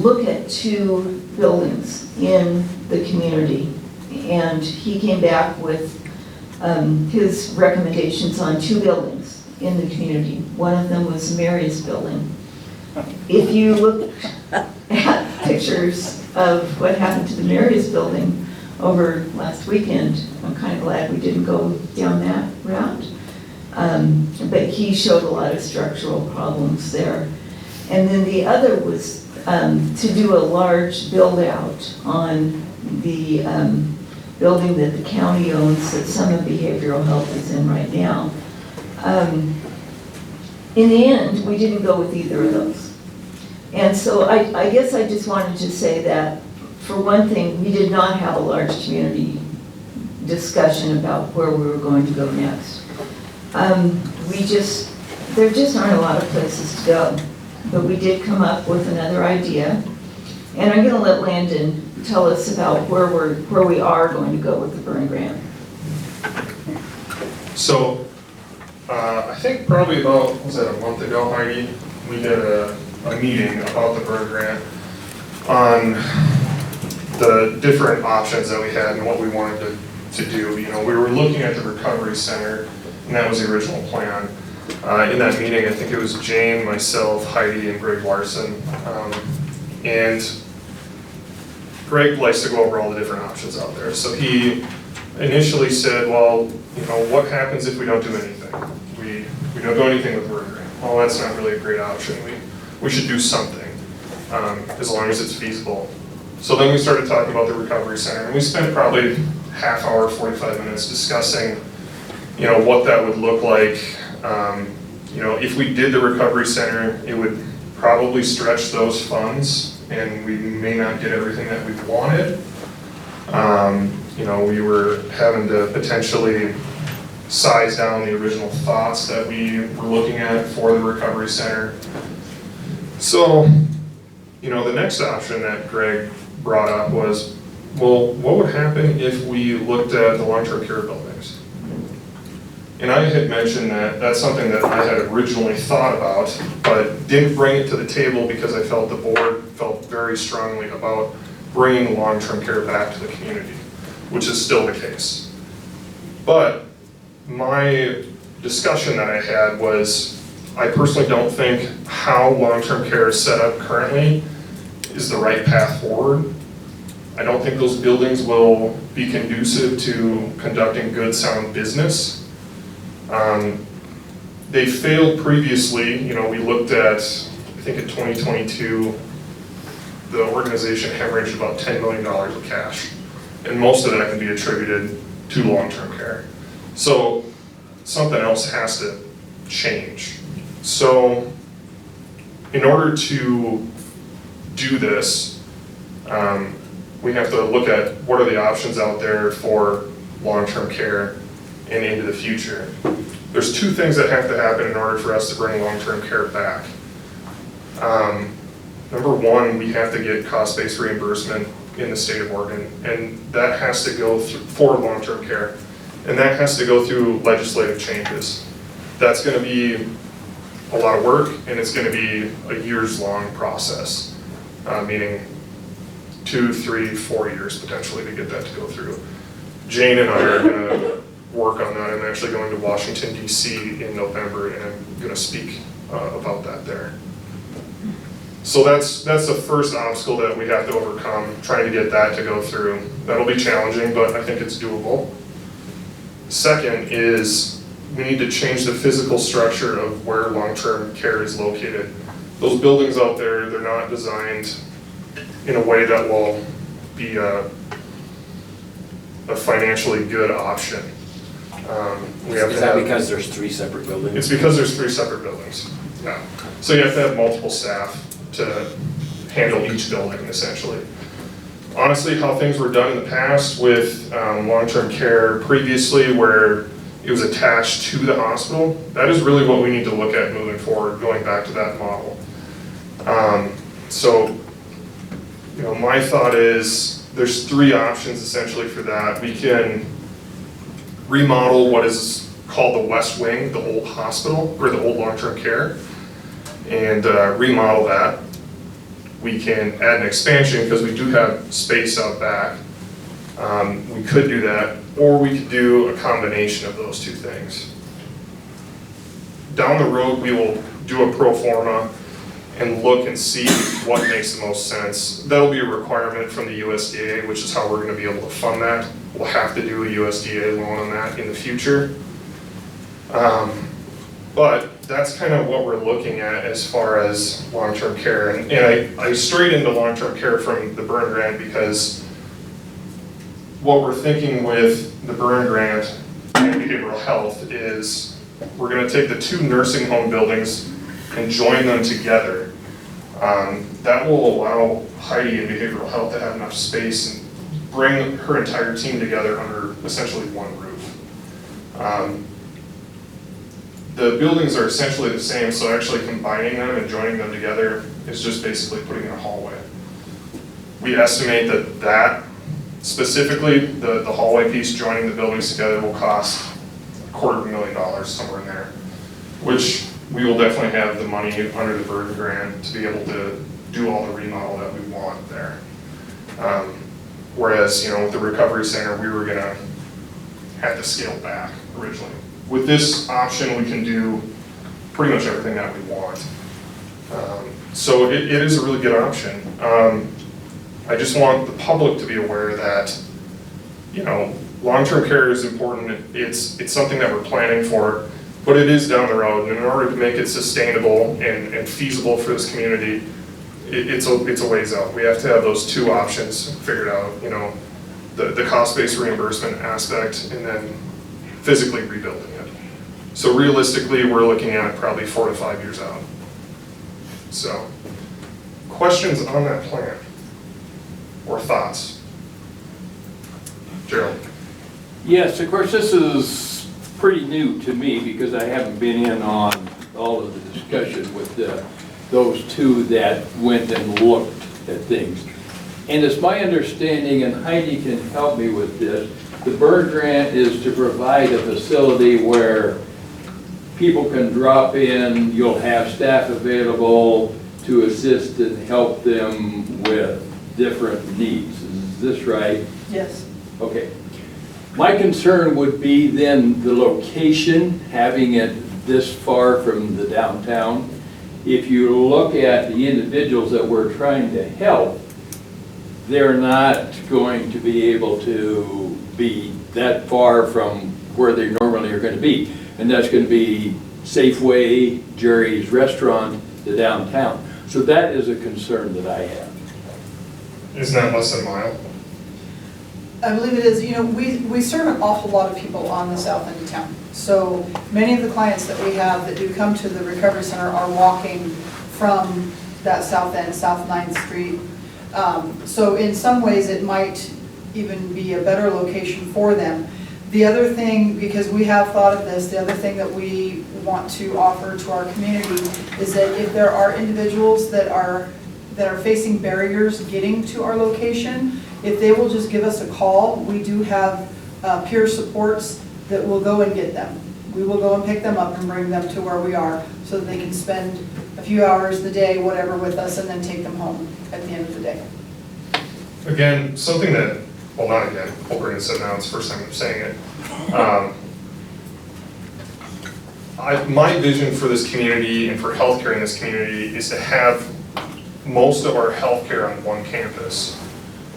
look at 2 buildings in the community. And he came back with his recommendations on 2 buildings in the community. One of them was Mary's building. If you look at pictures of what happened to the Mary's building over last weekend, I'm kind of glad we didn't go down that route. But he showed a lot of structural problems there. And then the other was to do a large build-out on the building that the county owns that Summit Behavioral Health is in right now. In the end, we didn't go with either of those. And so I guess I just wanted to say that, for one thing, we did not have a large community discussion about where we were going to go next. There just aren't a lot of places to go. But we did come up with another idea. And I'm gonna let Landon tell us about where we are going to go with the burn grant.
So, I think probably about, was that a month ago, Heidi? We did a meeting about the burn grant on the different options that we had and what we wanted to do. You know, we were looking at the recovery center, and that was the original plan. In that meeting, I think it was Jane, myself, Heidi, and Greg Larson. And Greg likes to go over all the different options out there. So he initially said, well, you know, what happens if we don't do anything? We don't do anything with burn grant. Well, that's not really a great option. We should do something, as long as it's feasible. So then we started talking about the recovery center, and we spent probably half hour, 45 minutes discussing, you know, what that would look like. You know, if we did the recovery center, it would probably stretch those funds, and we may not get everything that we wanted. You know, we were having to potentially size down the original thoughts that we were looking at for the recovery center. So, you know, the next option that Greg brought up was, well, what would happen if we looked at the long-term care buildings? And I had mentioned that that's something that I had originally thought about, but didn't bring it to the table because I felt the board felt very strongly about bringing long-term care back to the community, which is still the case. But my discussion that I had was, I personally don't think how long-term care is set up currently is the right path forward. I don't think those buildings will be conducive to conducting good, sound business. They failed previously. You know, we looked at, I think in 2022, the organization hemorrhaged about $10 million of cash. And most of that can be attributed to long-term care. So something else has to change. So in order to do this, we have to look at what are the options out there for long-term care and into the future. There's 2 things that have to happen in order for us to bring long-term care back. Number 1, we have to get cost-based reimbursement in the state of Oregon, and that has to go through for long-term care, and that has to go through legislative changes. That's going to be a lot of work, and it's going to be a years-long process, meaning 2, 3, 4 years potentially to get that to go through. Jane and I are going to work on that. I'm actually going to Washington, D.C. in November, and I'm going to speak about that there. So that's the first obstacle that we have to overcome, trying to get that to go through. That'll be challenging, but I think it's doable. Second is we need to change the physical structure of where long-term care is located. those buildings out there, they're not designed in a way that will be a financially good option. We have
Is
to
that
have,
because there's 3 separate buildings?
it's because there's 3 separate buildings, yeah. So you have to have multiple staff to handle each building, essentially. Honestly, how things were done in the past with long-term care previously, where it was attached to the hospital, that is really what we need to look at moving forward, going back to that model. So, you know, my thought is, there's 3 options essentially for that. We can remodel what is called the West Wing, the old hospital, or the old long-term care, and remodel that. We can add an expansion because we do have space out back. We could do that, or we could do a combination of those 2 things. Down the road, we will do a pro forma and look and see what makes the most sense. That'll be a requirement from the USDA, which is how we're gonna be able to fund that. We'll have to do a USDA loan on that in the future. But that's kind of what we're looking at as far as long-term care. And I strayed into long-term care from the burn grant because what we're thinking with the burn grant and behavioral health is we're gonna take the 2 nursing home buildings and join them together. That will allow Heidi in behavioral health to have enough space and bring her entire team together under essentially one roof. The buildings are essentially the same, so actually combining them and joining them together is just basically putting in a hallway. We estimate that specifically, the hallway piece joining the buildings together will cost $250,000, somewhere in there, which we will definitely have the money under the burn grant to be able to do all the remodel that we want there. Whereas, you know, with the recovery center, we were gonna have to scale back originally. With this option, we can do pretty much everything that we want. So it is a really good option. I just want the public to be aware that, you know, long-term care is important. It's something that we're planning for, but it is down the road. And in order to make it sustainable and feasible for this community, it's a ways out. We have to have those 2 options figured out, you know, the cost-based reimbursement aspect and then physically rebuilding it. So realistically, we're looking at probably 4 to 5 years out. So, questions on that plan or thoughts? Gerald?
Yes, of course, this is pretty new to me because I haven't been in on all of the discussion with those 2 that went and looked at things. And it's my understanding, and Heidi can help me with this, the burn grant is to provide a facility where people can drop in, you'll have staff available to assist and help them with different needs. Is this right?
Yes.
Okay. My concern would be then the location, having it this far from the downtown. If you look at the individuals that we're trying to help, they're not going to be able to be that far from where they normally are going to be. And that's going to be Safeway, Jerry's Restaurant, the downtown. So that is a concern that I have.
Isn't that less than a mile?
I believe it is. You know, we serve an awful lot of people on the south end of town. So many of the clients that we have that do come to the recovery center are walking from that south end, South 9th Street. So in some ways it might even be a better location for them. The other thing, because we have thought of this, the other thing that we want to offer to our community is that if there are individuals that are facing barriers getting to our location, if they will just give us a call, we do have peer supports that will go and get them. We will go and pick them up and bring them to where we are so that they can spend a few hours a day, whatever, with us and then take them home at the end of the day.
Again, something that, well, not again, Colburn said now, it's the first time I'm saying it. My vision for this community and for healthcare in this community is to have most of our healthcare on one campus.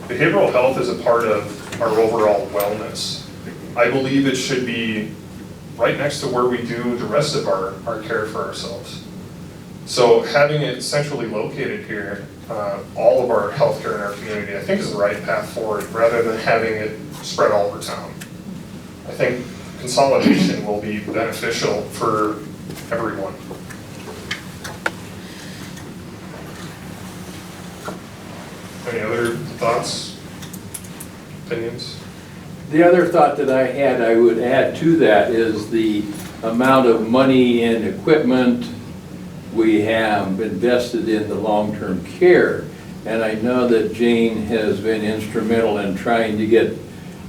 Behavioral health is a part of our overall wellness. I believe it should be right next to where we do the rest of our care for ourselves. So having it centrally located here, all of our healthcare in our community, I think is the right path forward, rather than having it spread all over town. I think consolidation will be beneficial for everyone. Any other thoughts, opinions?
The other thought that I had, I would add to that, is the amount of money and equipment we have invested in the long-term care. And I know that Jane has been instrumental in trying to get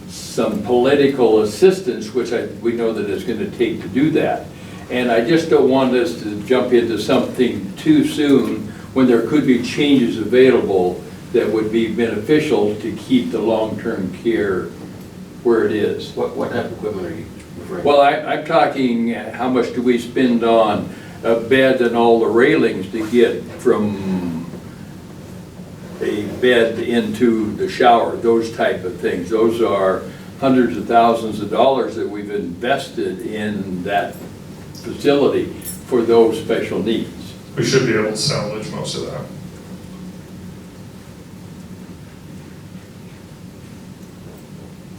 some political assistance, which we know that it's going to take to do that. And I just don't want us to jump into something too soon when there could be changes available that would be beneficial to keep the long-term care where it is.
What type of equipment are you referring to?
Well, I'm talking, how much do we spend on a bed and all the railings to get from a bed into the shower, those type of things. Those are hundreds of thousands of dollars that we've invested in that facility for those special needs.
We should be able to salvage most of that.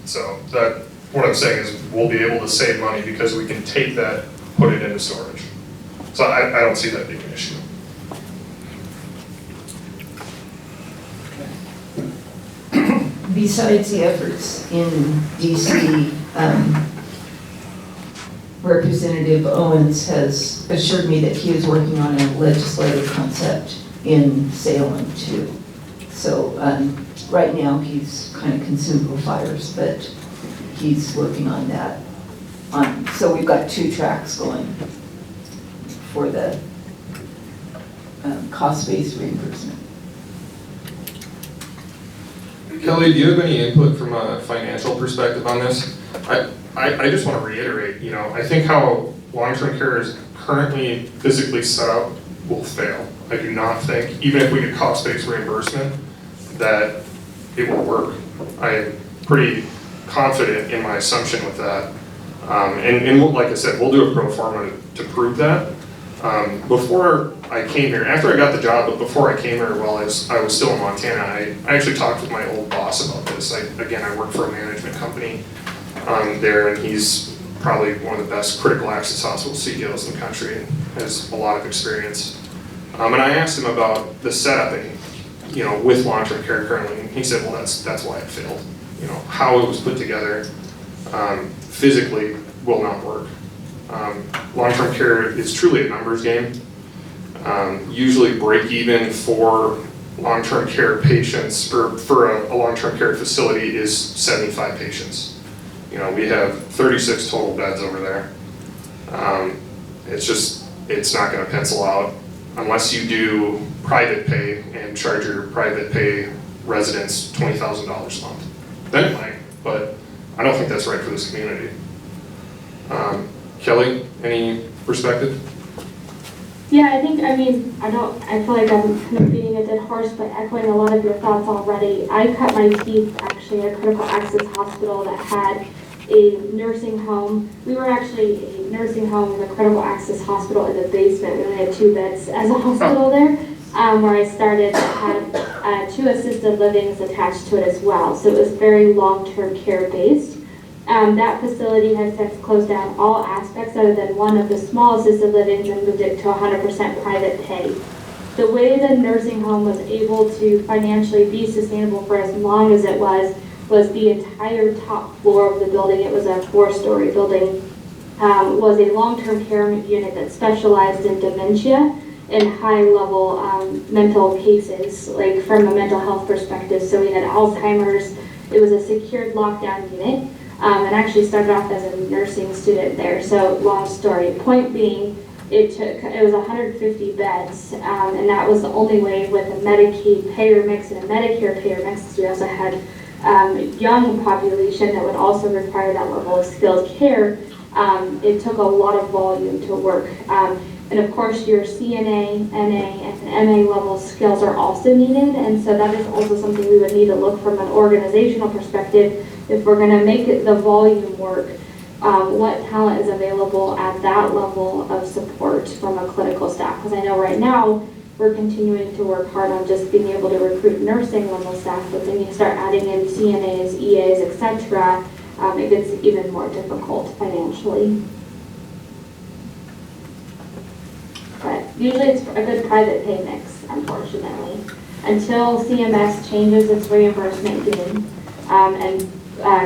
So that, what I'm saying is we'll be able to save money because we can take that, put it into storage. So I don't see that being an issue.
Besides the efforts in DC, Representative Owens has assured me that he is working on a legislative concept in Salem too. So right now he's kind of consumed with fires, but he's working on that. So we've got 2 tracks going for the cost-based reimbursement.
Kelly, do you have any input from a financial perspective on this? I just want to reiterate, I think how long-term care is currently physically set up will fail. I do not think, even if we get cost-based reimbursement, that it will work. I am pretty confident in my assumption with that. And like I said, we'll do a pro forma to prove that. Before I came here, after I got the job, but before I came here, while I was still in Montana, I actually talked with my old boss about this. I work for a management company there, and he's probably one of the best critical access hospital CEOs in the country and has a lot of experience. And I asked him about the setup with long-term care currently, and he said, well, that's why it failed. How it was put together physically will not work. Long-term care is truly a numbers game. Usually break even for long-term care patients, for a long-term care facility is 75 patients. We have 36 total beds over there. It's not gonna pencil out unless you do private pay and charge your private pay residents $20,000 a month. Then it might, but I don't think that's right for this community. Kelly, any perspective?
Yeah, I feel like I'm kind of beating a dead horse, but echoing a lot of your thoughts already. I cut my teeth actually at a critical access hospital that had a nursing home. We were actually a nursing home with a critical access hospital in the basement. We only had 2 beds as a hospital there, where I started. Had 2 assisted livings attached to it as well. So it was very long-term care based. That facility has since closed down all aspects other than one of the small assisted livings and moved it to 100% private pay. The way the nursing home was able to financially be sustainable for as long as it was the entire top floor of the building. It was a 4-story building, was a long-term care unit that specialized in dementia and high-level mental cases, like from a mental health perspective. So we had Alzheimer's. It was a secured lockdown unit. And actually started off as a nursing student there. So long story. Point being, it was 150 beds, and that was the only way with a Medicaid payer mix and a Medicare payer mix. We also had young population that would also require that level of skilled care. It took a lot of volume to work. And of course, your CNA, NA, and MA level skills are also needed. And so that is also something we would need to look from an organizational perspective. If we're going to make the volume work, what talent is available at that level of support from a clinical staff because I know right now, we're continuing to work hard on just being able to recruit nursing level staff, but then you start adding in CNAs, EAs, et cetera, it gets even more difficult financially. But usually it's a good private pay mix, unfortunately. Until CMS changes its reimbursement game, and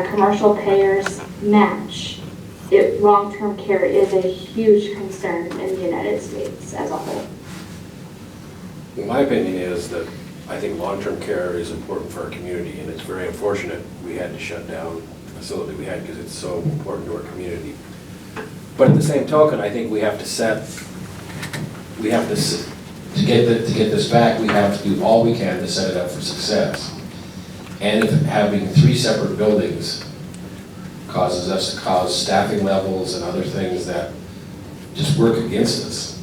commercial payers match, long-term care is a huge concern in the United States as a whole.
My opinion is that I think long-term care is important for our community, and it's very unfortunate we had to shut down the facility we had because it's so important to our community. But at the same token, I think we have to to get this back, we have to do all we can to set it up for success. And if having 3 separate buildings causes us to cause staffing levels and other things that just work against us,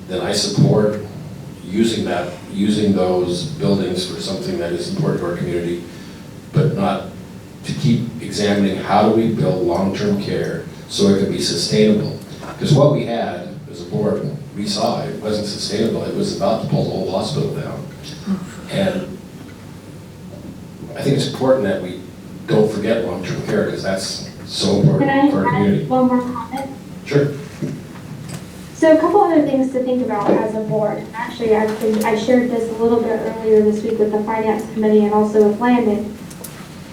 then I support using those buildings for something that is important to our community, but not to keep examining how do we build long-term care so it can be sustainable. Because what we had as a board, we saw it wasn't sustainable. It was about to pull the whole hospital down. And I think it's important that we don't forget long-term care because that's so important for our
Can I
community.
add one more comment?
Sure.
So a couple other things to think about as a board. Actually, I shared this a little bit earlier this week with the Finance Committee and also with Landon.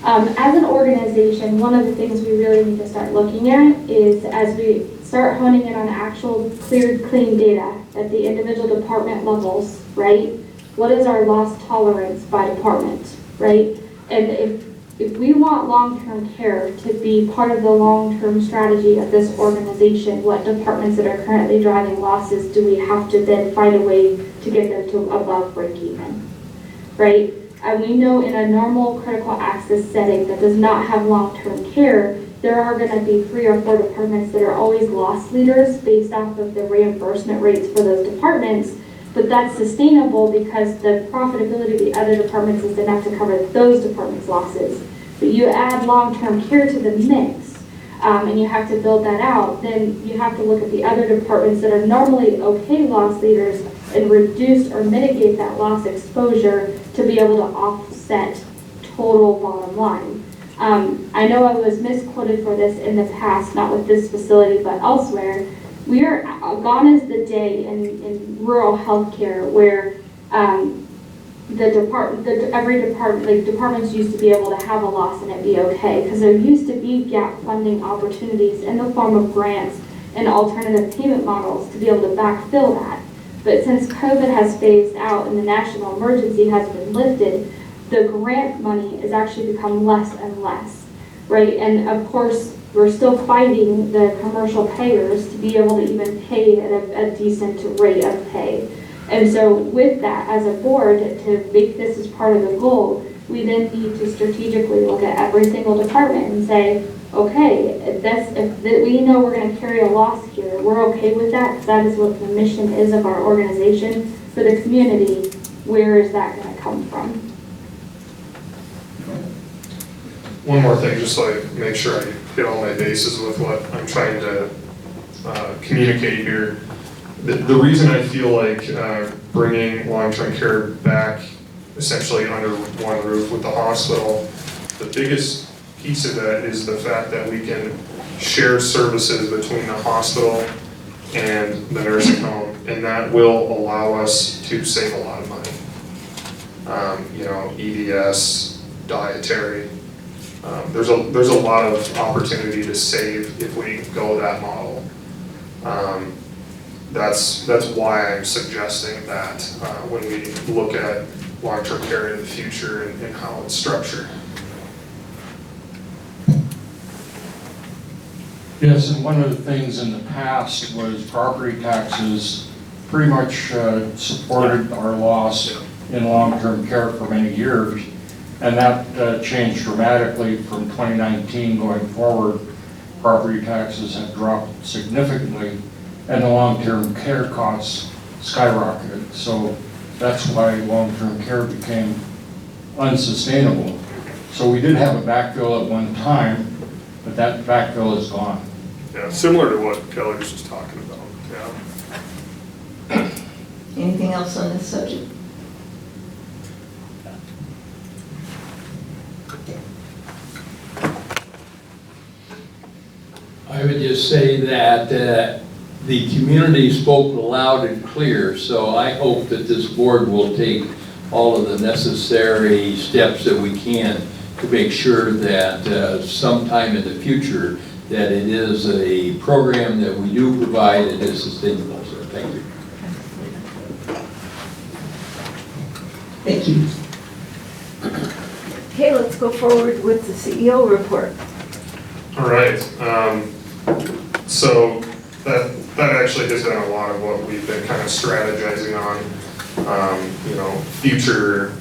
As an organization, one of the things we really need to start looking at is as we start honing in on actual cleared, clean data at the individual department levels, right? What is our loss tolerance by department, right? And if we want long-term care to be part of the long-term strategy of this organization, what departments that are currently driving losses do we have to then find a way to get them to above break even, right? And we know in a normal critical access setting that does not have long-term care, there are going to be 3 or 4 departments that are always loss leaders based off of the reimbursement rates for those departments. But that's sustainable because the profitability of the other departments is enough to cover those departments' losses. But you add long-term care to the mix, and you have to build that out, then you have to look at the other departments that are normally okay loss leaders and reduce or mitigate that loss exposure to be able to offset total bottom line. I know I was misquoted for this in the past, not with this facility, but elsewhere. We are gone is the day in rural healthcare where every department, like departments used to be able to have a loss and it be okay, because there used to be gap funding opportunities in the form of grants and alternative payment models to be able to backfill that. But since COVID has phased out and the national emergency has been lifted, the grant money has actually become less and less, right? And of course, we're still fighting the commercial payers to be able to even pay at a decent rate of pay. And so with that, as a board, to make this as part of the goal, we then need to strategically look at every single department and say, okay, if we know we're going to carry a loss here, we're okay with that because that is what the mission is of our organization for the community. Where is that going to come from?
One more thing, just so I make sure I hit all my bases with what I'm trying to communicate here. The reason I feel like bringing long-term care back essentially under one roof with the hospital, the biggest piece of that is the fact that we can share services between the hospital and the nursing home, and that will allow us to save a lot of money. EDS, dietary. There's a lot of opportunity to save if we go that model. That's why I'm suggesting that when we look at long-term care in the future and how it's structured.
Yes, and one of the things in the past was property taxes pretty much supported our loss in long-term care for many years. And that changed dramatically from 2019 going forward. Property taxes have dropped significantly and the long-term care costs skyrocketed. So that's why long-term care became unsustainable. So we did have a backfill at one time, but that backfill is gone.
Yeah, similar to what Kelly was just talking about, yeah.
Anything else on this subject?
I would just say that the community spoke loud and clear, so I hope that this board will take all of the necessary steps that we can to make sure that sometime in the future that it is a program that we do provide and is sustainable. So thank you.
Thank you.
Okay, let's go forward with the CEO report.
All right, so that actually has been a lot of what we've been kind of strategizing on, future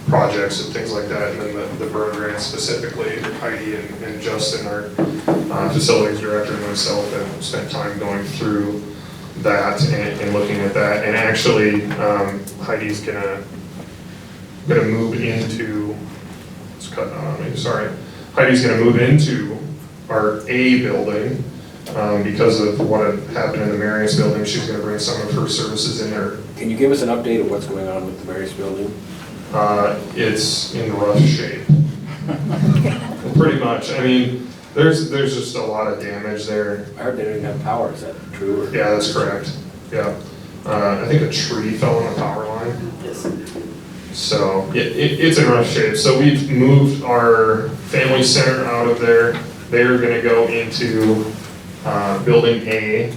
projects and things like that, and then the burn grant specifically. Heidi and Justin, our facilities director, and myself have spent time going through that and looking at that. And actually, Heidi's gonna move into, it's cutting out on me, sorry. Heidi's gonna move into our A building because of what had happened in the Marius building. She's gonna bring some of her services in there.
Can you give us an update of what's going on with the Marius building?
It's in rough shape. Pretty much. I mean, there's just a lot of damage there.
I heard they didn't have power, is that true? Or?
Yeah, that's correct. Yeah. I think a tree fell on the power line.
Yes.
So it's in rough shape. So we've moved our family center out of there. They're gonna go into building A,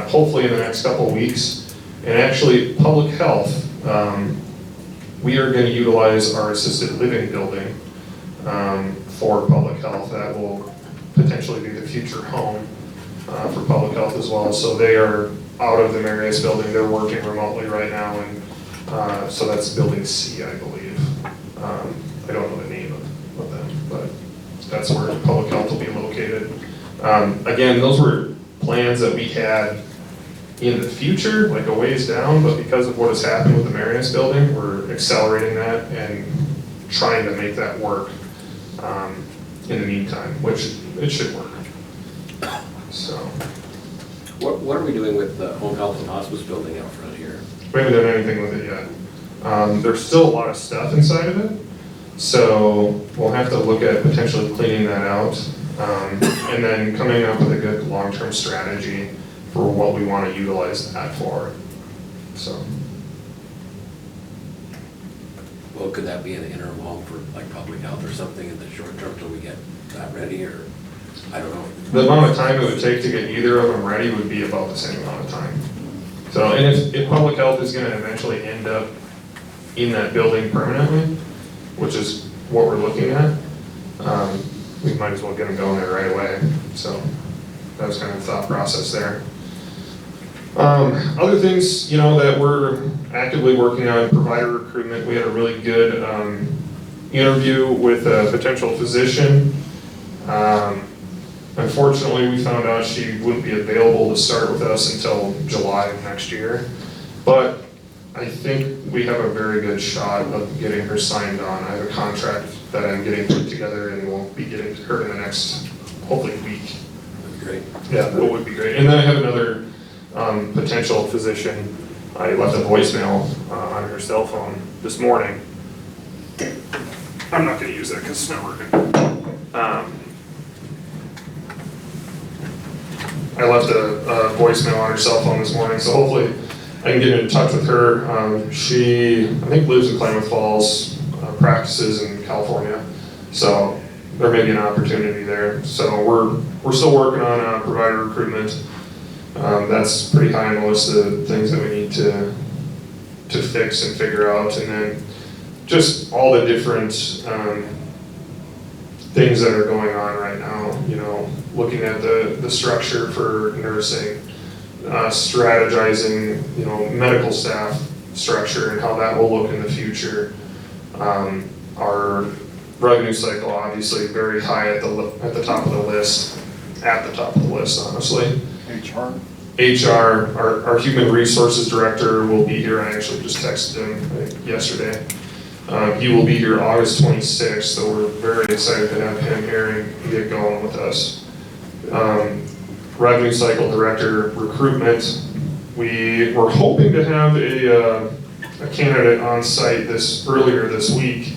hopefully in the next couple of weeks. And actually, public health, we are gonna utilize our assisted living building for public health. That will potentially be the future home for public health as well. So they are out of the Marius building. They're working remotely right now, and so that's building C, I believe. I don't know the name of them, but that's where public health will be located. Again, those were plans that we had in the future, like a ways down, but because of what has happened with the Marius building, we're accelerating that and trying to make that work in the meantime, which it should work. So.
What are we doing with the home health and hospice building out front here?
We haven't done anything with it yet. There's still a lot of stuff inside of it, so we'll have to look at potentially cleaning that out, and then coming up with a good long-term strategy for what we want to utilize that for. So.
Well, could that be an interim home for like public health or something in the short term till we get that ready, or I don't know?
The amount of time it would take to get either of them ready would be about the same amount of time. So, and if public health is going to eventually end up in that building permanently, which is what we're looking at, we might as well get them going there right away. So that was kind of the thought process there. Other things, that we're actively working on, provider recruitment. We had a really good interview with a potential physician. Unfortunately, we found out she wouldn't be available to start with us until July of next year. But I think we have a very good shot of getting her signed on. I have a contract that I'm getting put together, and we'll be getting to her in the next, hopefully, week.
That'd be great.
Yeah, that would be great. And then I have another potential physician. I left a voicemail on her cell phone this morning. I'm not going to use that because it's not working. I left a voicemail on her cell phone this morning, so hopefully I can get in touch with her. She, I think, lives in Klamath Falls, practices in California, so there may be an opportunity there. So we're still working on provider recruitment. That's pretty high on the list of things that we need to fix and figure out, and then just all the different things that are going on right now. Looking at the structure for nursing, strategizing, medical staff structure and how that will look in the future. Our revenue cycle, obviously, very high at the top of the list. At the top of the list, honestly. HR, our human resources director will be here. I actually just texted him yesterday. He will be here August 26th, so we're very excited to have him here and get going with us. Revenue cycle director recruitment, We were hoping to have a candidate on site earlier this week.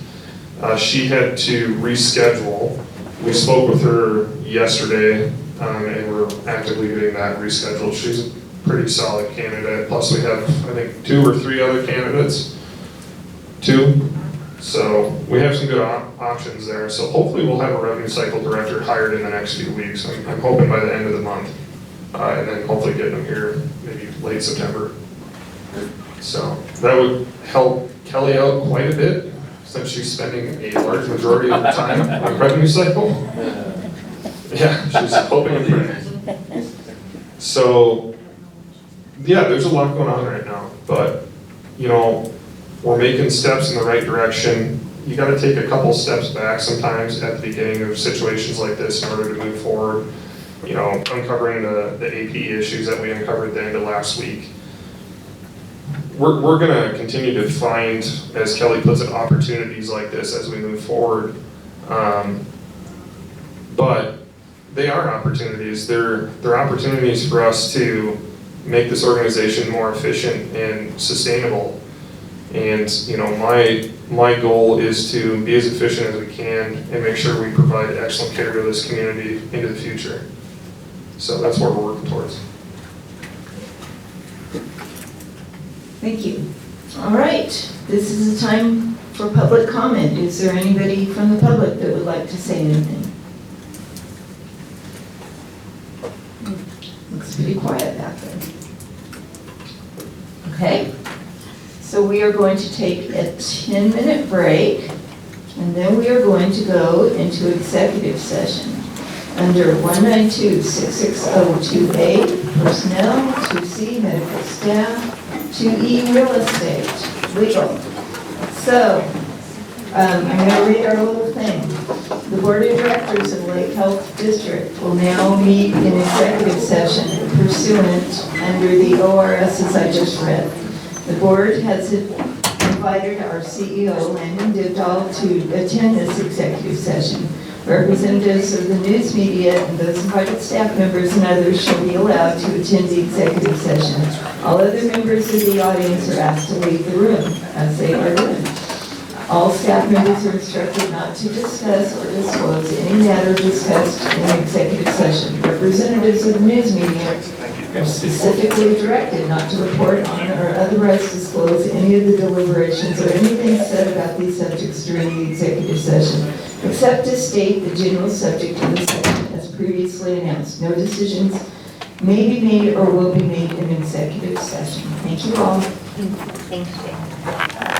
She had to reschedule. We spoke with her yesterday, and we're actively getting that rescheduled. She's a pretty solid candidate. Plus we have, I think, 2 or 3 other candidates. 2. So we have some good options there. So hopefully we'll have a revenue cycle director hired in the next few weeks. I'm hoping by the end of the month. And then hopefully get them here maybe late September. So that would help Kelly out quite a bit, since she's spending a large majority of the time on revenue cycle. Yeah, she's hoping and praying. So, yeah, there's a lot going on right now, but, you know, we're making steps in the right direction. You gotta take a couple steps back sometimes at the beginning of situations like this in order to move forward. You know, uncovering the AP issues that we uncovered at the end of last week. We're gonna continue to find, as Kelly puts it, opportunities like this as we move forward. But they are opportunities. They're opportunities for us to make this organization more efficient and sustainable. And, you know, my goal is to be as efficient as we can and make sure we provide excellent care to this community into the future. So that's what we're working towards.
Thank you. All right, this is a time for public comment. Is there anybody from the public that would like to say anything? Looks pretty quiet back there. Okay, so we are going to take a 10-minute break, and then we are going to go into executive session under 192-660-2A, personnel, 2C, medical staff, 2E, real estate, legal. So, I'm going to read our little thing. The Board of Directors of Lake Health District will now meet in executive session pursuant under the ORS as I just read. The board has invited our CEO, Landon Dibdahl, to attend this executive session. Representatives of the news media and those invited staff members and others shall be allowed to attend the executive session. All other members of the audience are asked to leave the room, as they are doing. All staff members are instructed not to discuss or disclose any matter discussed in executive session. Representatives of the news media are specifically directed not to report on or otherwise disclose any of the deliberations or anything said about these subjects during the executive session, except to state the general subject of the session as previously announced. No decisions may be made or will be made in executive session. Thank you all.
Thanks, Jane.